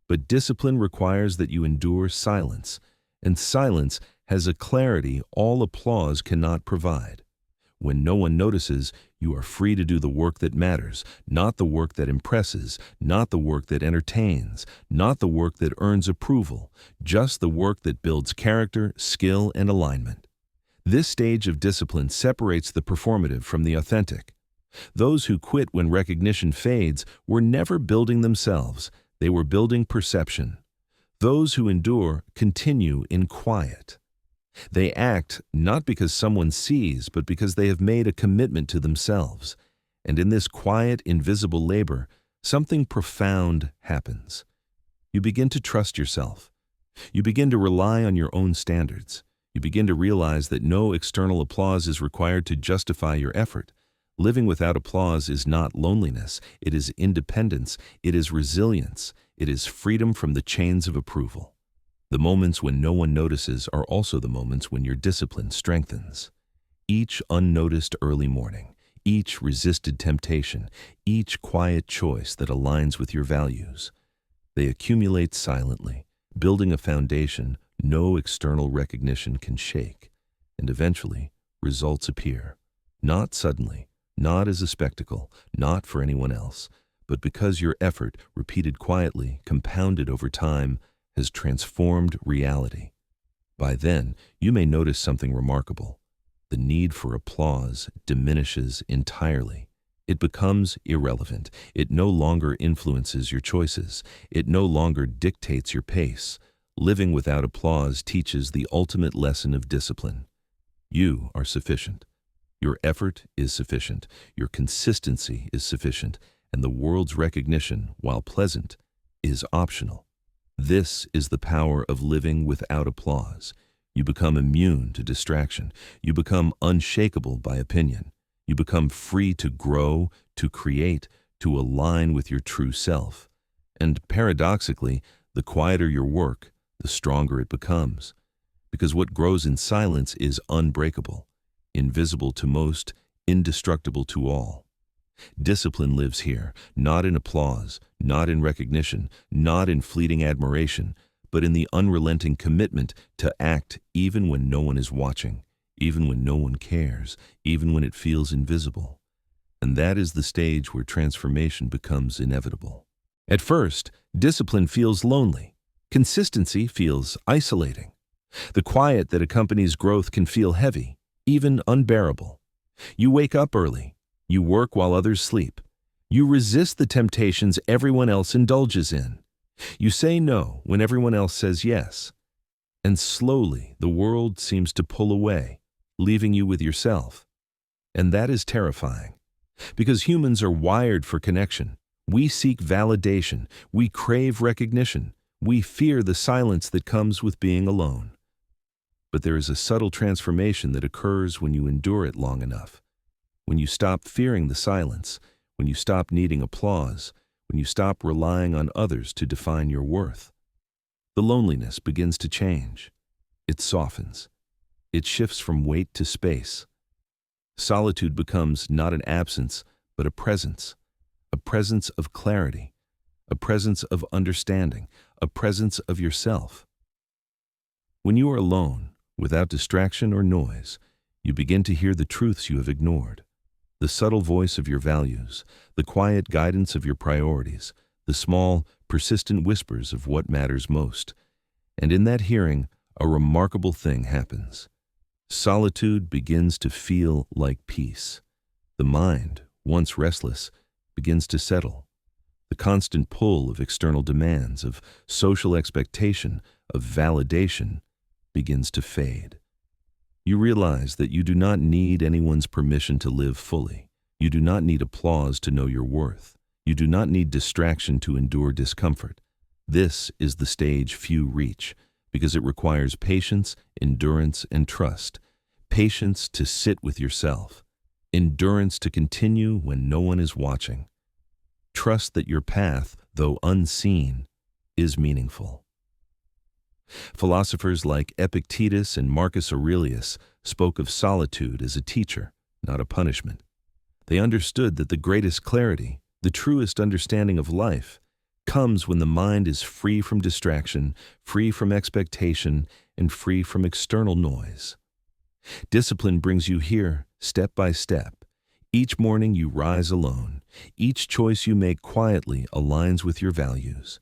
S1: But discipline requires that you endure silence, and silence has a clarity all applause cannot provide. When no one notices, you are free to do the work that matters, not the work that impresses, not the work that entertains, not the work that earns approval, just the work that builds character, skill, and alignment. This stage of discipline separates the performative from the authentic. Those who quit when recognition fades were never building themselves, they were building perception. Those who endure continue in quiet. They act not because someone sees, but because they have made a commitment to themselves. And in this quiet, invisible labor, something profound happens. You begin to trust yourself. You begin to rely on your own standards. You begin to realize that no external applause is required to justify your effort. Living without applause is not loneliness. It is independence. It is resilience. It is freedom from the chains of approval. The moments when no one notices are also the moments when your discipline strengthens. Each unnoticed early morning, each resisted temptation, each quiet choice that aligns with your values. They accumulate silently, building a foundation no external recognition can shake. And eventually, results appear. Not suddenly, not as a spectacle, not for anyone else, but because your effort, repeated quietly, compounded over time, has transformed reality. By then, you may notice something remarkable. The need for applause diminishes entirely. It becomes irrelevant. It no longer influences your choices. It no longer dictates your pace. Living without applause teaches the ultimate lesson of discipline. You are sufficient. Your effort is sufficient. Your consistency is sufficient. And the world's recognition, while pleasant, is optional. This is the power of living without applause. You become immune to distraction. You become unshakable by opinion. You become free to grow, to create, to align with your true self. And paradoxically, the quieter your work, the stronger it becomes. Because what grows in silence is unbreakable, invisible to most, indestructible to all. Discipline lives here, not in applause, not in recognition, not in fleeting admiration, but in the unrelenting commitment to act even when no one is watching, even when no one cares, even when it feels invisible. And that is the stage where transformation becomes inevitable. At first, discipline feels lonely. Consistency feels isolating. The quiet that accompanies growth can feel heavy, even unbearable. You wake up early. You work while others sleep. You resist the temptations everyone else indulges in. You say no when everyone else says yes. And slowly, the world seems to pull away, leaving you with yourself. And that is terrifying. Because humans are wired for connection. We seek validation. We crave recognition. We fear the silence that comes with being alone. But there is a subtle transformation that occurs when you endure it long enough. When you stop fearing the silence, when you stop needing applause, when you stop relying on others to define your worth. The loneliness begins to change. It softens. It shifts from weight to space. Solitude becomes not an absence, but a presence of clarity, a presence of understanding, a presence of yourself. When you are alone, without distraction or noise, you begin to hear the truths you have ignored. The subtle voice of your values, the quiet guidance of your priorities, the small, persistent whispers of what matters most. And in that hearing, a remarkable thing happens. Solitude begins to feel like peace. The mind, once restless, begins to settle. The constant pull of external demands, of social expectation, of validation, begins to fade. You realize that you do not need anyone's permission to live fully. You do not need applause to know your worth. You do not need distraction to endure discomfort. This is the stage few reach, because it requires patience, endurance, and trust. Patience to sit with yourself. Endurance to continue when no one is watching. Trust that your path, though unseen, is meaningful. Philosophers like Epictetus and Marcus Aurelius spoke of solitude as a teacher, not a punishment. They understood that the greatest clarity, the truest understanding of life, comes when the mind is free from distraction, free from expectation, and free from external noise. Discipline brings you here, step by step. Each morning you rise alone. Each choice you make quietly aligns with your values.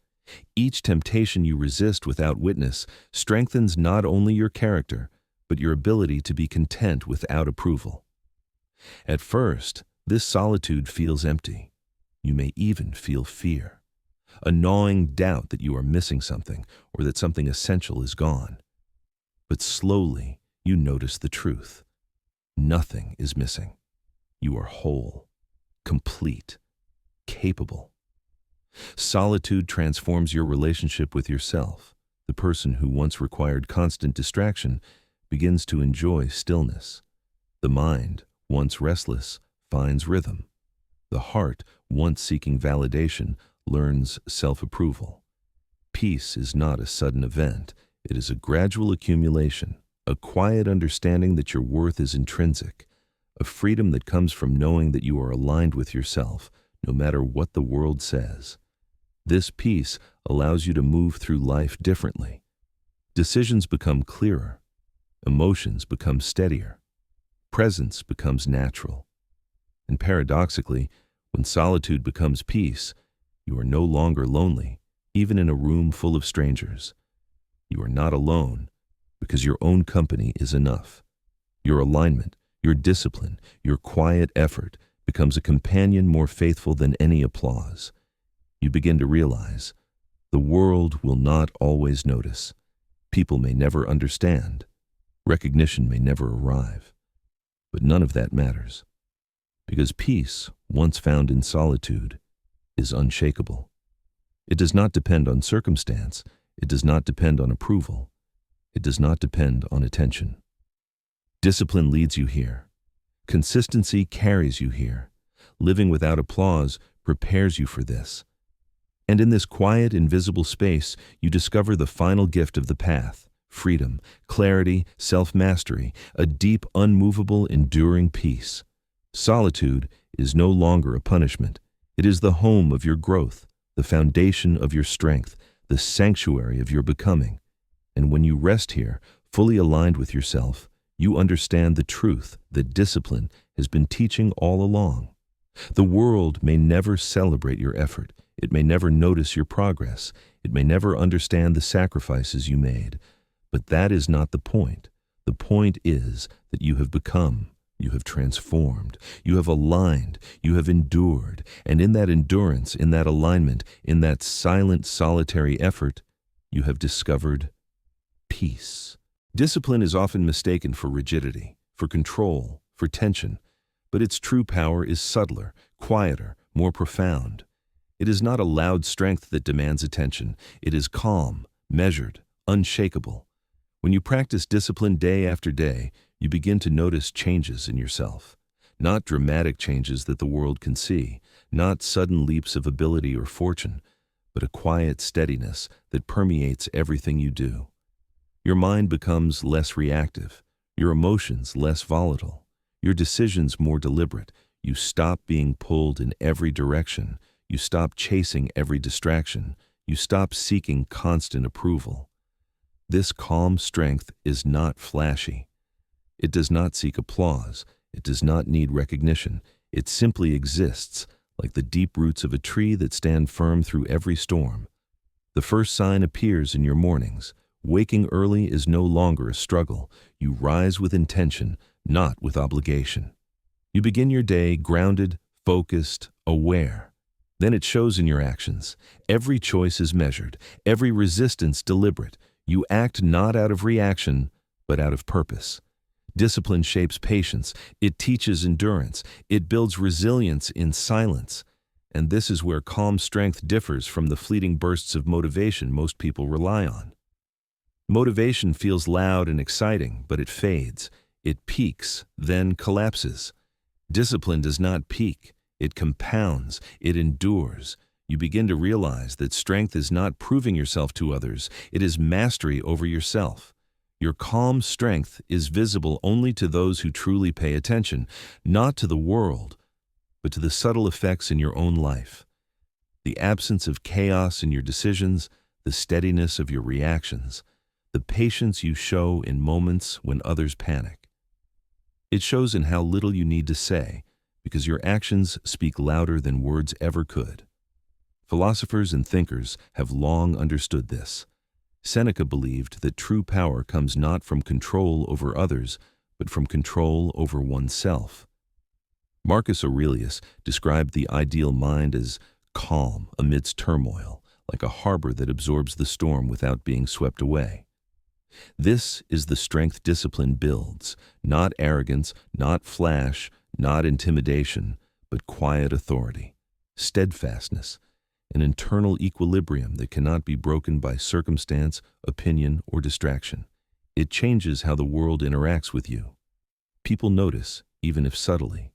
S1: Each temptation you resist without witness strengthens not only your character, but your ability to be content without approval. At first, this solitude feels empty. You may even feel fear, a gnawing doubt that you are missing something or that something essential is gone. But slowly, you notice the truth. Nothing is missing. You are whole, complete, capable. Solitude transforms your relationship with yourself. The person who once required constant distraction begins to enjoy stillness. The mind, once restless, finds rhythm. The heart, once seeking validation, learns self-approval. Peace is not a sudden event. It is a gradual accumulation, a quiet understanding that your worth is intrinsic, a freedom that comes from knowing that you are aligned with yourself, no matter what the world says. This peace allows you to move through life differently. Decisions become clearer. Emotions become steadier. Presence becomes natural. And paradoxically, when solitude becomes peace, you are no longer lonely, even in a room full of strangers. You are not alone, because your own company is enough. Your alignment, your discipline, your quiet effort becomes a companion more faithful than any applause. You begin to realize the world will not always notice. People may never understand. Recognition may never arrive. But none of that matters, because peace, once found in solitude, is unshakable. It does not depend on circumstance. It does not depend on approval. It does not depend on attention. Discipline leads you here. Consistency carries you here. Living without applause prepares you for this. And in this quiet, invisible space, you discover the final gift of the path: freedom, clarity, self-mastery, a deep, unmovable, enduring peace. Solitude is no longer a punishment. It is the home of your growth, the foundation of your strength, the sanctuary of your becoming. And when you rest here, fully aligned with yourself, you understand the truth that discipline has been teaching all along. The world may never celebrate your effort. It may never notice your progress. It may never understand the sacrifices you made. But that is not the point. The point is that you have become, you have transformed, you have aligned, you have endured, and in that endurance, in that alignment, in that silent, solitary effort, you have discovered peace. Discipline is often mistaken for rigidity, for control, for tension, but its true power is subtler, quieter, more profound. It is not a loud strength that demands attention. It is calm, measured, unshakable. When you practice discipline day after day, you begin to notice changes in yourself. Not dramatic changes that the world can see, not sudden leaps of ability or fortune, but a quiet steadiness that permeates everything you do. Your mind becomes less reactive, your emotions less volatile, your decisions more deliberate. You stop being pulled in every direction. You stop chasing every distraction. You stop seeking constant approval. This calm strength is not flashy. It does not seek applause. It does not need recognition. It simply exists, like the deep roots of a tree that stand firm through every storm. The first sign appears in your mornings. Waking early is no longer a struggle. You rise with intention, not with obligation. You begin your day grounded, focused, aware. Then it shows in your actions. Every choice is measured, every resistance deliberate. You act not out of reaction, but out of purpose. Discipline shapes patience. It teaches endurance. It builds resilience in silence. And this is where calm strength differs from the fleeting bursts of motivation most people rely on. Motivation feels loud and exciting, but it fades. It peaks, then collapses. Discipline does not peak. It compounds. It endures. You begin to realize that strength is not proving yourself to others. It is mastery over yourself. Your calm strength is visible only to those who truly pay attention, not to the world, but to the subtle effects in your own life. The absence of chaos in your decisions, the steadiness of your reactions, the patience you show in moments when others panic. It shows in how little you need to say, because your actions speak louder than words ever could. Philosophers and thinkers have long understood this. Seneca believed that true power comes not from control over others, but from control over oneself. Marcus Aurelius described the ideal mind as calm amidst turmoil, like a harbor that absorbs the storm without being swept away. This is the strength discipline builds, not arrogance, not flash, not intimidation, but quiet authority, steadfastness, an internal equilibrium that cannot be broken by circumstance, opinion, or distraction. It changes how the world interacts with you. People notice, even if subtly.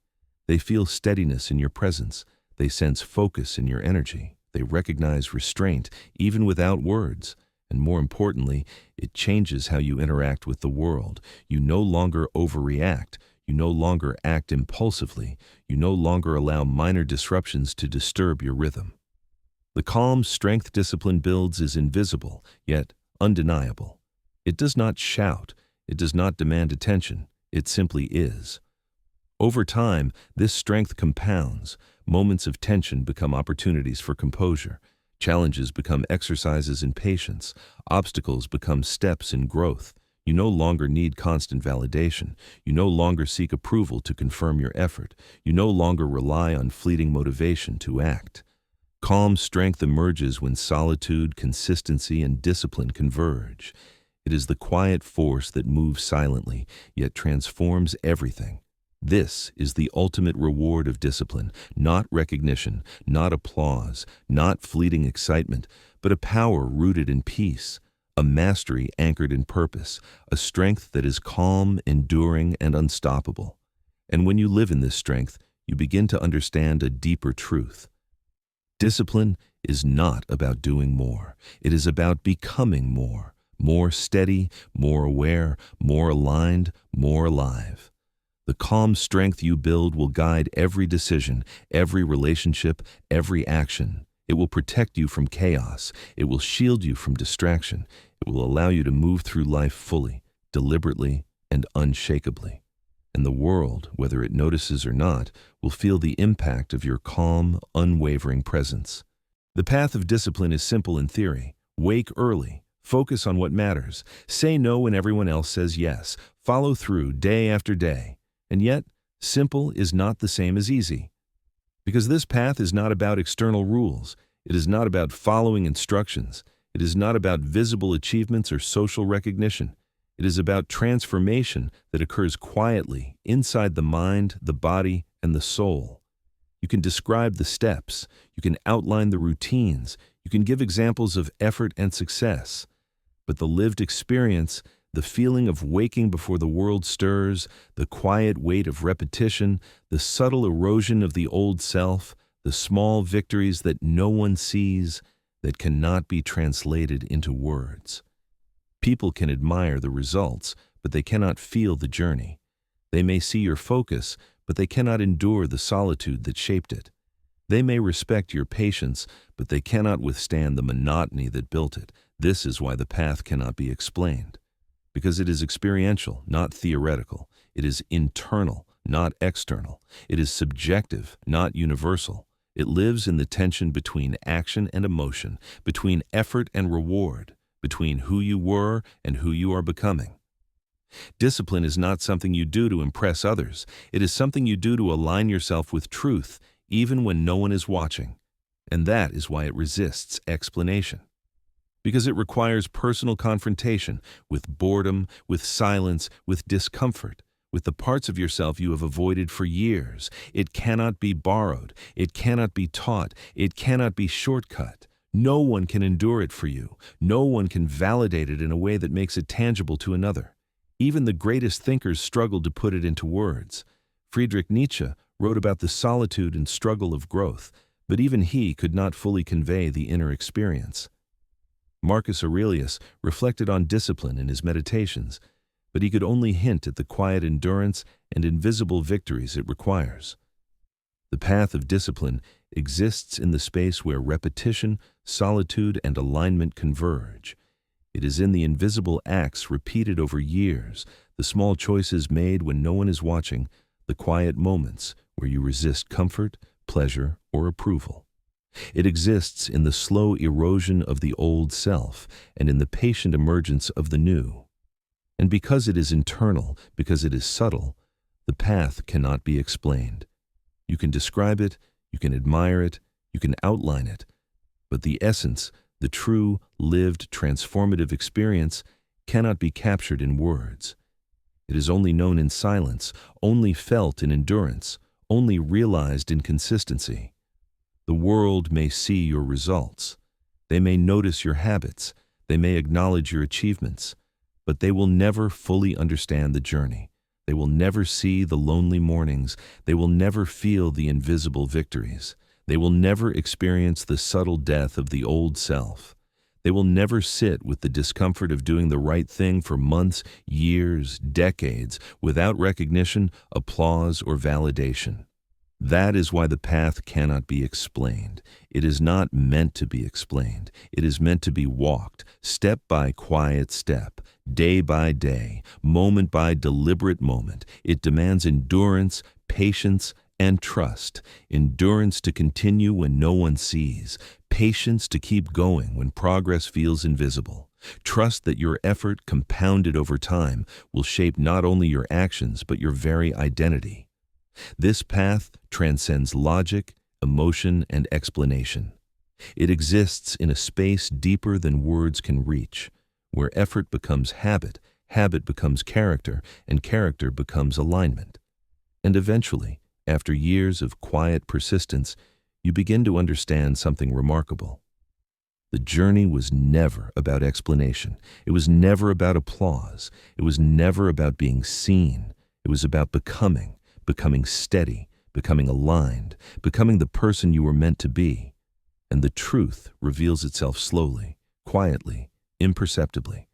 S1: They feel steadiness in your presence. They sense focus in your energy. They recognize restraint, even without words. And more importantly, it changes how you interact with the world. You no longer overreact. You no longer act impulsively. You no longer allow minor disruptions to disturb your rhythm. The calm strength discipline builds is invisible, yet undeniable. It does not shout. It does not demand attention. It simply is. Over time, this strength compounds. Moments of tension become opportunities for composure. Challenges become exercises in patience. Obstacles become steps in growth. You no longer need constant validation. You no longer seek approval to confirm your effort. You no longer rely on fleeting motivation to act. Calm strength emerges when solitude, consistency, and discipline converge. It is the quiet force that moves silently, yet transforms everything. This is the ultimate reward of discipline, not recognition, not applause, not fleeting excitement, but a power rooted in peace, a mastery anchored in purpose, a strength that is calm, enduring, and unstoppable. And when you live in this strength, you begin to understand a deeper truth. Discipline is not about doing more. It is about becoming more, more steady, more aware, more aligned, more alive. The calm strength you build will guide every decision, every relationship, every action. It will protect you from chaos. It will shield you from distraction. It will allow you to move through life fully, deliberately, and unshakably. And the world, whether it notices or not, will feel the impact of your calm, unwavering presence. The path of discipline is simple in theory. Wake early. Focus on what matters. Say no when everyone else says yes. Follow through day after day. And yet, simple is not the same as easy. Because this path is not about external rules. It is not about following instructions. It is not about visible achievements or social recognition. It is about transformation that occurs quietly inside the mind, the body, and the soul. You can describe the steps. You can outline the routines. You can give examples of effort and success. But the lived experience, the feeling of waking before the world stirs, the quiet weight of repetition, the subtle erosion of the old self, the small victories that no one sees, that cannot be translated into words. People can admire the results, but they cannot feel the journey. They may see your focus, but they cannot endure the solitude that shaped it. They may respect your patience, but they cannot withstand the monotony that built it. This is why the path cannot be explained. Because it is experiential, not theoretical. It is internal, not external. It is subjective, not universal. It lives in the tension between action and emotion, between effort and reward, between who you were and who you are becoming. Discipline is not something you do to impress others. It is something you do to align yourself with truth, even when no one is watching. And that is why it resists explanation. Because it requires personal confrontation with boredom, with silence, with discomfort, with the parts of yourself you have avoided for years. It cannot be borrowed. It cannot be taught. It cannot be shortcut. No one can endure it for you. No one can validate it in a way that makes it tangible to another. Even the greatest thinkers struggled to put it into words. Friedrich Nietzsche wrote about the solitude and struggle of growth, but even he could not fully convey the inner experience. Marcus Aurelius reflected on discipline in his meditations, but he could only hint at the quiet endurance and invisible victories it requires. The path of discipline exists in the space where repetition, solitude, and alignment converge. It is in the invisible acts repeated over years, the small choices made when no one is watching, the quiet moments where you resist comfort, pleasure, or approval. It exists in the slow erosion of the old self and in the patient emergence of the new. And because it is internal, because it is subtle, the path cannot be explained. You can describe it, you can admire it, you can outline it, but the essence, the true, lived, transformative experience, cannot be captured in words. It is only known in silence, only felt in endurance, only realized in consistency. The world may see your results. They may notice your habits. They may acknowledge your achievements. But they will never fully understand the journey. They will never see the lonely mornings. They will never feel the invisible victories. They will never experience the subtle death of the old self. They will never sit with the discomfort of doing the right thing for months, years, decades, without recognition, applause, or validation. That is why the path cannot be explained. It is not meant to be explained. It is meant to be walked, step by quiet step, day by day, moment by deliberate moment. It demands endurance, patience, and trust. Endurance to continue when no one sees. Patience to keep going when progress feels invisible. Trust that your effort, compounded over time, will shape not only your actions but your very identity. This path transcends logic, emotion, and explanation. It exists in a space deeper than words can reach, where effort becomes habit, habit becomes character, and character becomes alignment. And eventually, after years of quiet persistence, you begin to understand something remarkable. The journey was never about explanation. It was never about applause. It was never about being seen. It was about becoming steady, becoming aligned, becoming the person you were meant to be. And the truth reveals itself slowly, quietly, imperceptibly.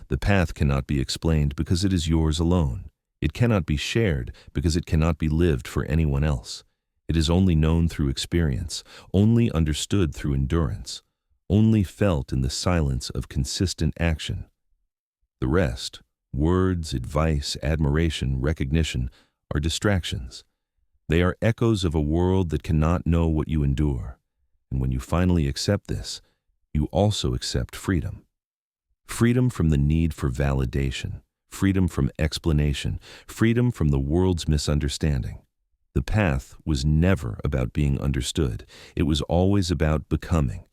S1: The path cannot be explained because it is yours alone. It cannot be shared because it cannot be lived for anyone else. It is only known through experience, only understood through endurance, only felt in the silence of consistent action. The rest, words, advice, admiration, recognition, are distractions. They are echoes of a world that cannot know what you endure. And when you finally accept this, you also accept freedom. Freedom from the need for validation, freedom from explanation, freedom from the world's misunderstanding. The path was never about being understood. It was always about becoming.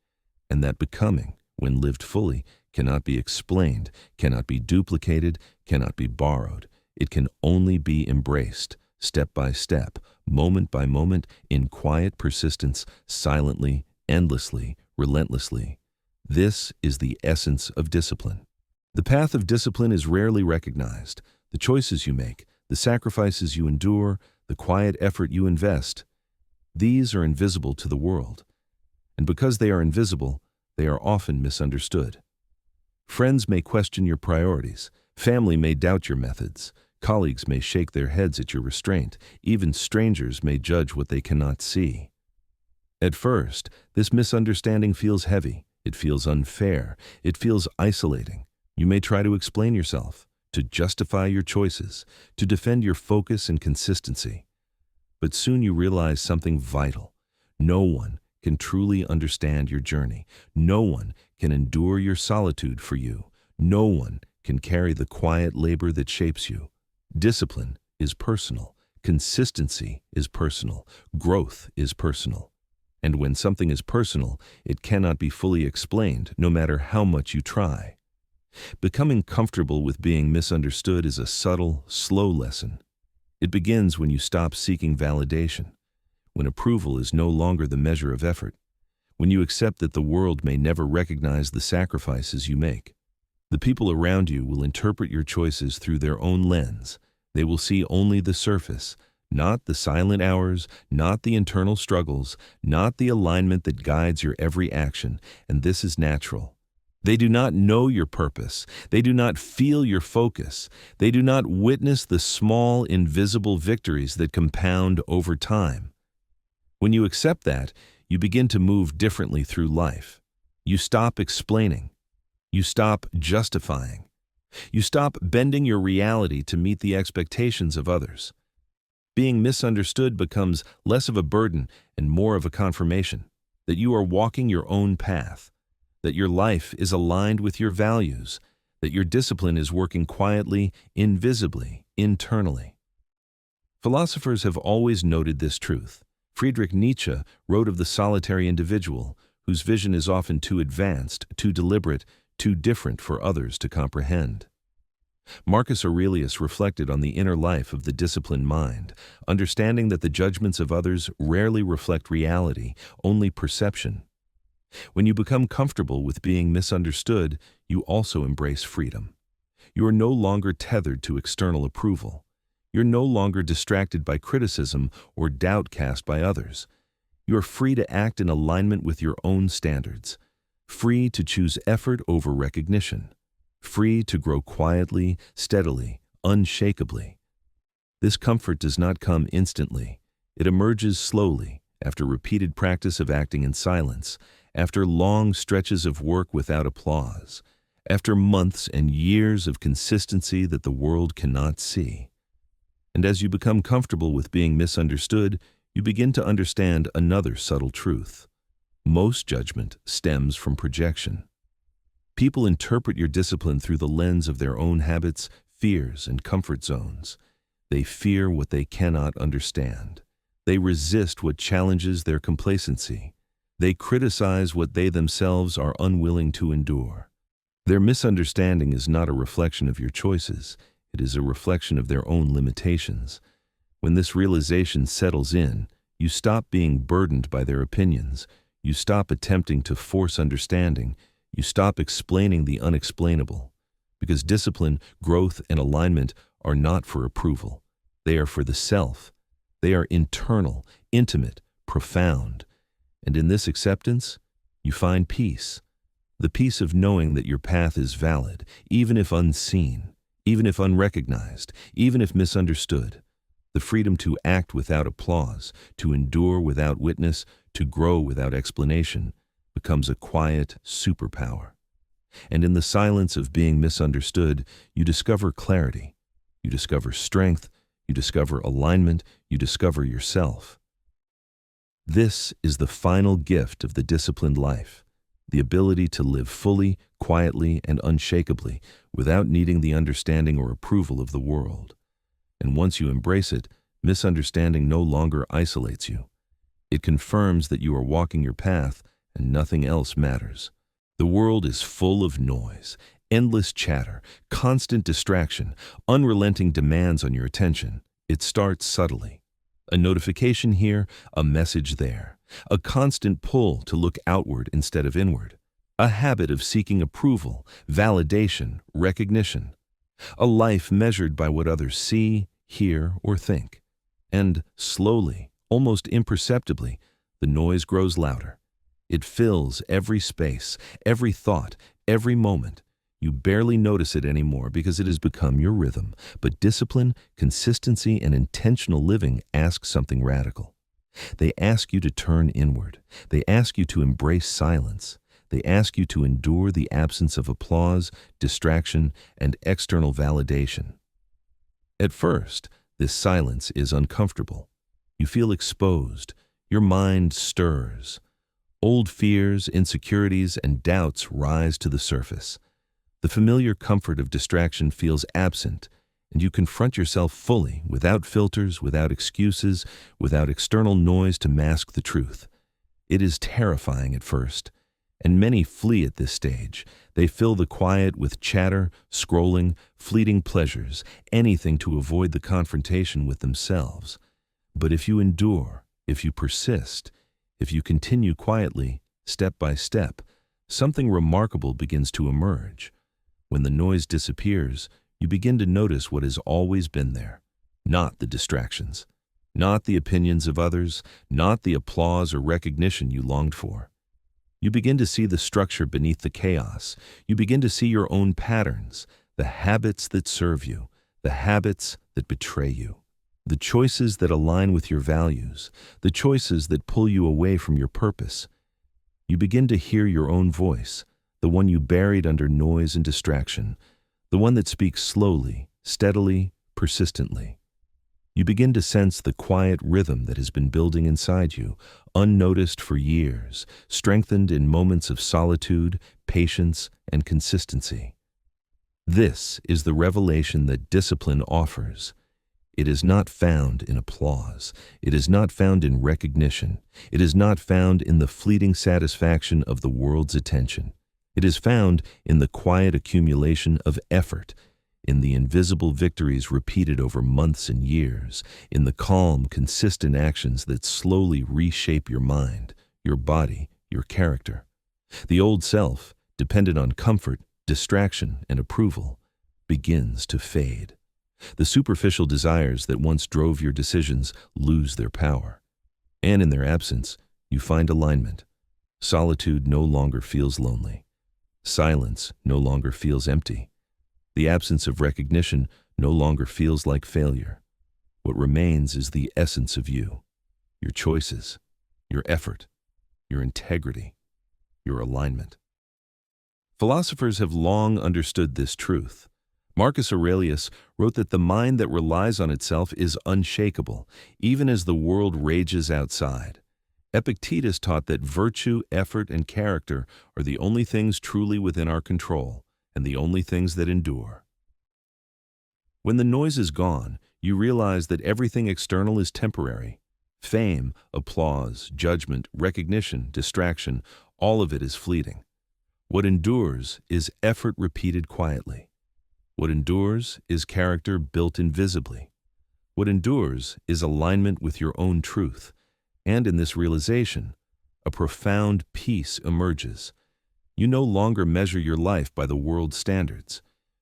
S1: And that becoming, when lived fully, cannot be explained, cannot be duplicated, cannot be borrowed. It can only be embraced, step by step, moment by moment, in quiet persistence, silently, endlessly, relentlessly. This is the essence of discipline. The path of discipline is rarely recognized. The choices you make, the sacrifices you endure, the quiet effort you invest, these are invisible to the world. And because they are invisible, they are often misunderstood. Friends may question your priorities. Family may doubt your methods. Colleagues may shake their heads at your restraint. Even strangers may judge what they cannot see. At first, this misunderstanding feels heavy. It feels unfair. It feels isolating. You may try to explain yourself, to justify your choices, to defend your focus and consistency. But soon you realize something vital. No one can truly understand your journey. No one can endure your solitude for you. No one can carry the quiet labor that shapes you. Discipline is personal. Consistency is personal. Growth is personal. And when something is personal, it cannot be fully explained, no matter how much you try. Becoming comfortable with being misunderstood is a subtle, slow lesson. It begins when you stop seeking validation, when approval is no longer the measure of effort, when you accept that the world may never recognize the sacrifices you make. The people around you will interpret your choices through their own lens. They will see only the surface, not the silent hours, not the internal struggles, not the alignment that guides your every action, and this is natural. They do not know your purpose. They do not feel your focus. They do not witness the small, invisible victories that compound over time. When you accept that, you begin to move differently through life. You stop explaining. You stop justifying. You stop bending your reality to meet the expectations of others. Being misunderstood becomes less of a burden and more of a confirmation that you are walking your own path, that your life is aligned with your values, that your discipline is working quietly, invisibly, internally. Philosophers have always noted this truth. Friedrich Nietzsche wrote of the solitary individual, whose vision is often too advanced, too deliberate, too different for others to comprehend. Marcus Aurelius reflected on the inner life of the disciplined mind, understanding that the judgments of others rarely reflect reality, only perception. When you become comfortable with being misunderstood, you also embrace freedom. You are no longer tethered to external approval. You're no longer distracted by criticism or doubt cast by others. You are free to act in alignment with your own standards, free to choose effort over recognition, free to grow quietly, steadily, unshakably. This comfort does not come instantly. It emerges slowly, after repeated practice of acting in silence, after long stretches of work without applause, after months and years of consistency that the world cannot see. And as you become comfortable with being misunderstood, you begin to understand another subtle truth. Most judgment stems from projection. People interpret your discipline through the lens of their own habits, fears, and comfort zones. They fear what they cannot understand. They resist what challenges their complacency. They criticize what they themselves are unwilling to endure. Their misunderstanding is not a reflection of your choices. It is a reflection of their own limitations. When this realization settles in, you stop being burdened by their opinions. You stop attempting to force understanding. You stop explaining the unexplainable. Because discipline, growth, and alignment are not for approval. They are for the self. They are internal, intimate, profound. And in this acceptance, you find peace. The peace of knowing that your path is valid, even if unseen, even if unrecognized, even if misunderstood. The freedom to act without applause, to endure without witness, to grow without explanation, becomes a quiet superpower. And in the silence of being misunderstood, you discover clarity, you discover strength, you discover alignment, you discover yourself. This is the final gift of the disciplined life, the ability to live fully, quietly, and unshakably without needing the understanding or approval of the world. And once you embrace it, misunderstanding no longer isolates you. It confirms that you are walking your path and nothing else matters. The world is full of noise, endless chatter, constant distraction, unrelenting demands on your attention. It starts subtly. A notification here, a message there. A constant pull to look outward instead of inward. A habit of seeking approval, validation, recognition. A life measured by what others see, hear, or think. And slowly, almost imperceptibly, the noise grows louder. It fills every space, every thought, every moment. You barely notice it anymore because it has become your rhythm. But discipline, consistency, and intentional living ask something radical. They ask you to turn inward. They ask you to embrace silence. They ask you to endure the absence of applause, distraction, and external validation. At first, this silence is uncomfortable. You feel exposed. Your mind stirs. Old fears, insecurities, and doubts rise to the surface. The familiar comfort of distraction feels absent, and you confront yourself fully, without filters, without excuses, without external noise to mask the truth. It is terrifying at first, and many flee at this stage. They fill the quiet with chatter, scrolling, fleeting pleasures, anything to avoid the confrontation with themselves. But if you endure, if you persist, if you continue quietly, step by step, something remarkable begins to emerge. When the noise disappears, you begin to notice what has always been there. Not the distractions, not the opinions of others, not the applause or recognition you longed for. You begin to see the structure beneath the chaos. You begin to see your own patterns, the habits that serve you, the habits that betray you, the choices that align with your values, the choices that pull you away from your purpose. You begin to hear your own voice, the one you buried under noise and distraction, the one that speaks slowly, steadily, persistently. You begin to sense the quiet rhythm that has been building inside you, unnoticed for years, strengthened in moments of solitude, patience, and consistency. This is the revelation that discipline offers. It is not found in applause. It is not found in recognition. It is not found in the fleeting satisfaction of the world's attention. It is found in the quiet accumulation of effort, in the invisible victories repeated over months and years, in the calm, consistent actions that slowly reshape your mind, your body, your character. The old self, dependent on comfort, distraction, and approval, begins to fade. The superficial desires that once drove your decisions lose their power. And in their absence, you find alignment. Solitude no longer feels lonely. Silence no longer feels empty. The absence of recognition no longer feels like failure. What remains is the essence of you, your choices, your effort, your integrity, your alignment. Philosophers have long understood this truth. Marcus Aurelius wrote that the mind that relies on itself is unshakable, even as the world rages outside. Epictetus taught that virtue, effort, and character are the only things truly within our control, and the only things that endure. When the noise is gone, you realize that everything external is temporary. Fame, applause, judgment, recognition, distraction, all of it is fleeting. What endures is effort repeated quietly. What endures is character built invisibly. What endures is alignment with your own truth. And in this realization, a profound peace emerges. You no longer measure your life by the world's standards.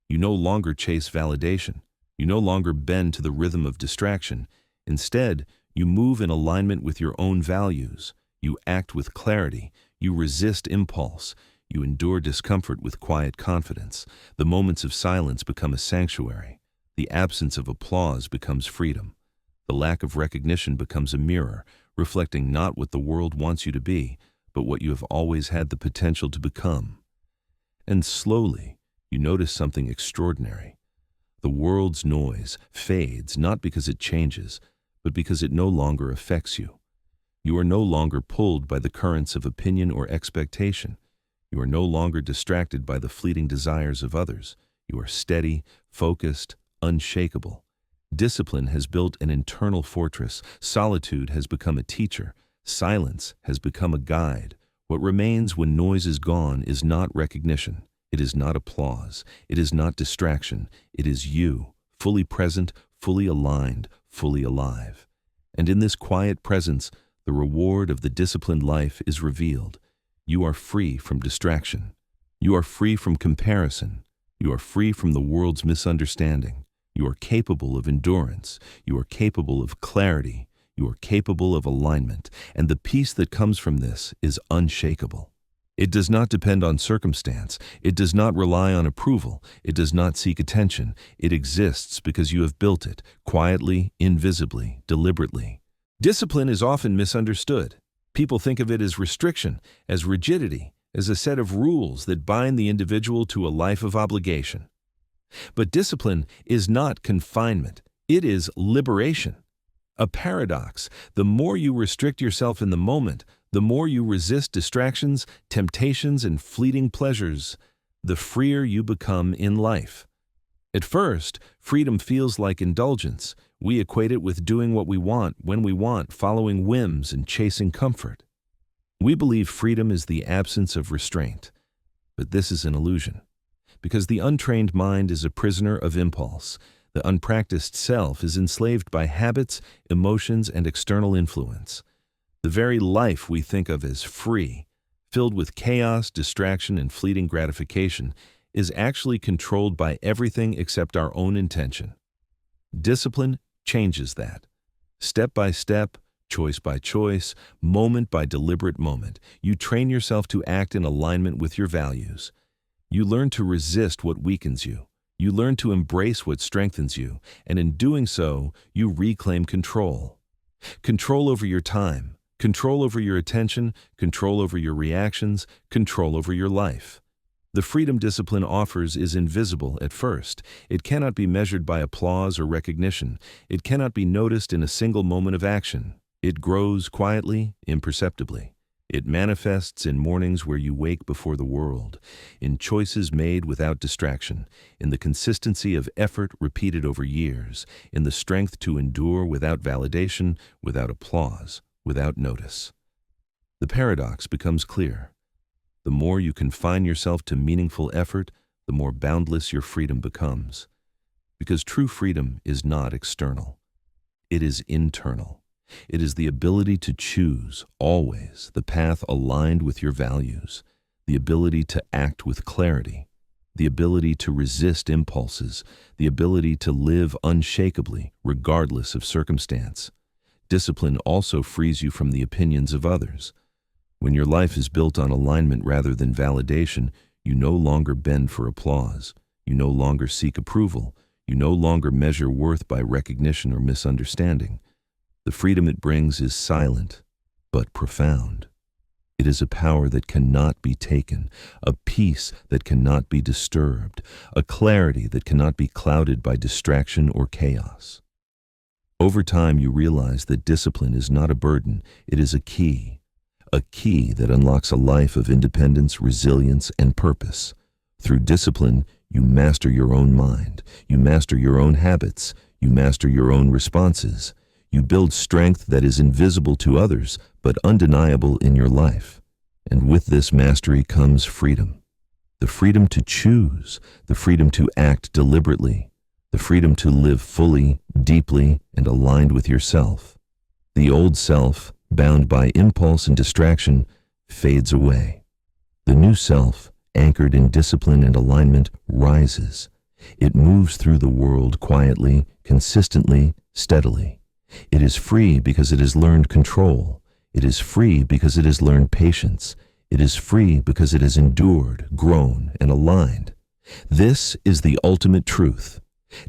S1: You no longer chase validation. You no longer bend to the rhythm of distraction. Instead, you move in alignment with your own values. You act with clarity. You resist impulse. You endure discomfort with quiet confidence. The moments of silence become a sanctuary. The absence of applause becomes freedom. The lack of recognition becomes a mirror, reflecting not what the world wants you to be, but what you have always had the potential to become. And slowly, you notice something extraordinary. The world's noise fades not because it changes, but because it no longer affects you. You are no longer pulled by the currents of opinion or expectation. You are no longer distracted by the fleeting desires of others. You are steady, focused, unshakable. Discipline has built an internal fortress. Solitude has become a teacher. Silence has become a guide. What remains when noise is gone is not recognition. It is not applause. It is not distraction. It is you, fully present, fully aligned, fully alive. And in this quiet presence, the reward of the disciplined life is revealed. You are free from distraction. You are free from comparison. You are free from the world's misunderstanding. You are capable of endurance. You are capable of clarity. You are capable of alignment. And the peace that comes from this is unshakable. It does not depend on circumstance. It does not rely on approval. It does not seek attention. It exists because you have built it, quietly, invisibly, deliberately. Discipline is often misunderstood. People think of it as restriction, as rigidity, as a set of rules that bind the individual to a life of obligation. But discipline is not confinement. It is liberation. A paradox. The more you restrict yourself in the moment, the more you resist distractions, temptations, and fleeting pleasures, the freer you become in life. At first, freedom feels like indulgence. We equate it with doing what we want, when we want, following whims and chasing comfort. We believe freedom is the absence of restraint. But this is an illusion. Because the untrained mind is a prisoner of impulse. The unpracticed self is enslaved by habits, emotions, and external influence. The very life we think of as free filled with chaos, distraction, and fleeting gratification, is actually controlled by everything except our own intention. Discipline changes that. Step by step, choice by choice, moment by deliberate moment, you train yourself to act in alignment with your values. You learn to resist what weakens you. You learn to embrace what strengthens you, and in doing so, you reclaim control. Control over your time, control over your attention, control over your reactions, control over your life. The freedom discipline offers is invisible at first. It cannot be measured by applause or recognition. It cannot be noticed in a single moment of action. It grows quietly, imperceptibly. It manifests in mornings where you wake before the world, in choices made without distraction, in the consistency of effort repeated over years, in the strength to endure without validation, without applause, without notice. The paradox becomes clear. The more you confine yourself to meaningful effort, the more boundless your freedom becomes. Because true freedom is not external. It is internal. It is the ability to choose, always, the path aligned with your values, the ability to act with clarity, the ability to resist impulses, the ability to live unshakably, regardless of circumstance. Discipline also frees you from the opinions of others. When your life is built on alignment rather than validation, you no longer bend for applause. You no longer seek approval. You no longer measure worth by recognition or misunderstanding. The freedom it brings is silent, but profound. It is a power that cannot be taken, a peace that cannot be disturbed, a clarity that cannot be clouded by distraction or chaos. Over time, you realize that discipline is not a burden, it is a key that unlocks a life of independence, resilience, and purpose. Through discipline, you master your own mind, you master your own habits, you master your own responses. You build strength that is invisible to others, but undeniable in your life. And with this mastery comes freedom. The freedom to choose, the freedom to act deliberately, the freedom to live fully, deeply, and aligned with yourself. The old self, bound by impulse and distraction, fades away. The new self, anchored in discipline and alignment, rises. It moves through the world quietly, consistently, steadily. It is free because it has learned control. It is free because it has learned patience. It is free because it has endured, grown, and aligned. This is the ultimate truth.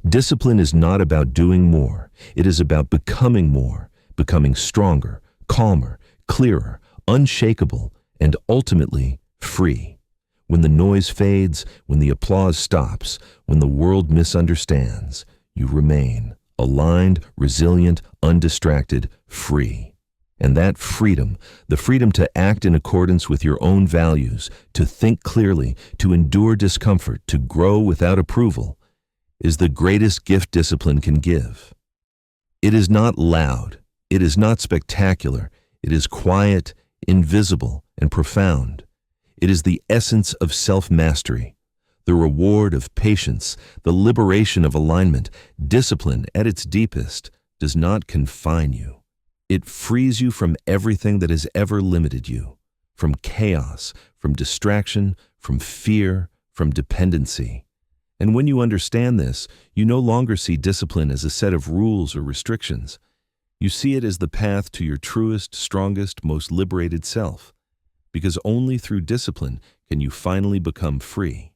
S1: Discipline is not about doing more. It is about becoming more, becoming stronger, calmer, clearer, unshakable, and ultimately free. When the noise fades, when the applause stops, when the world misunderstands, you remain aligned, resilient, undistracted, free. And that freedom, the freedom to act in accordance with your own values, to think clearly, to endure discomfort, to grow without approval, is the greatest gift discipline can give. It is not loud, it is not spectacular, it is quiet, invisible, and profound. It is the essence of self-mastery, the reward of patience, the liberation of alignment. Discipline, at its deepest, does not confine you. It frees you from everything that has ever limited you, from chaos, from distraction, from fear, from dependency. And when you understand this, you no longer see discipline as a set of rules or restrictions. You see it as the path to your truest, strongest, most liberated self. Because only through discipline can you finally become free.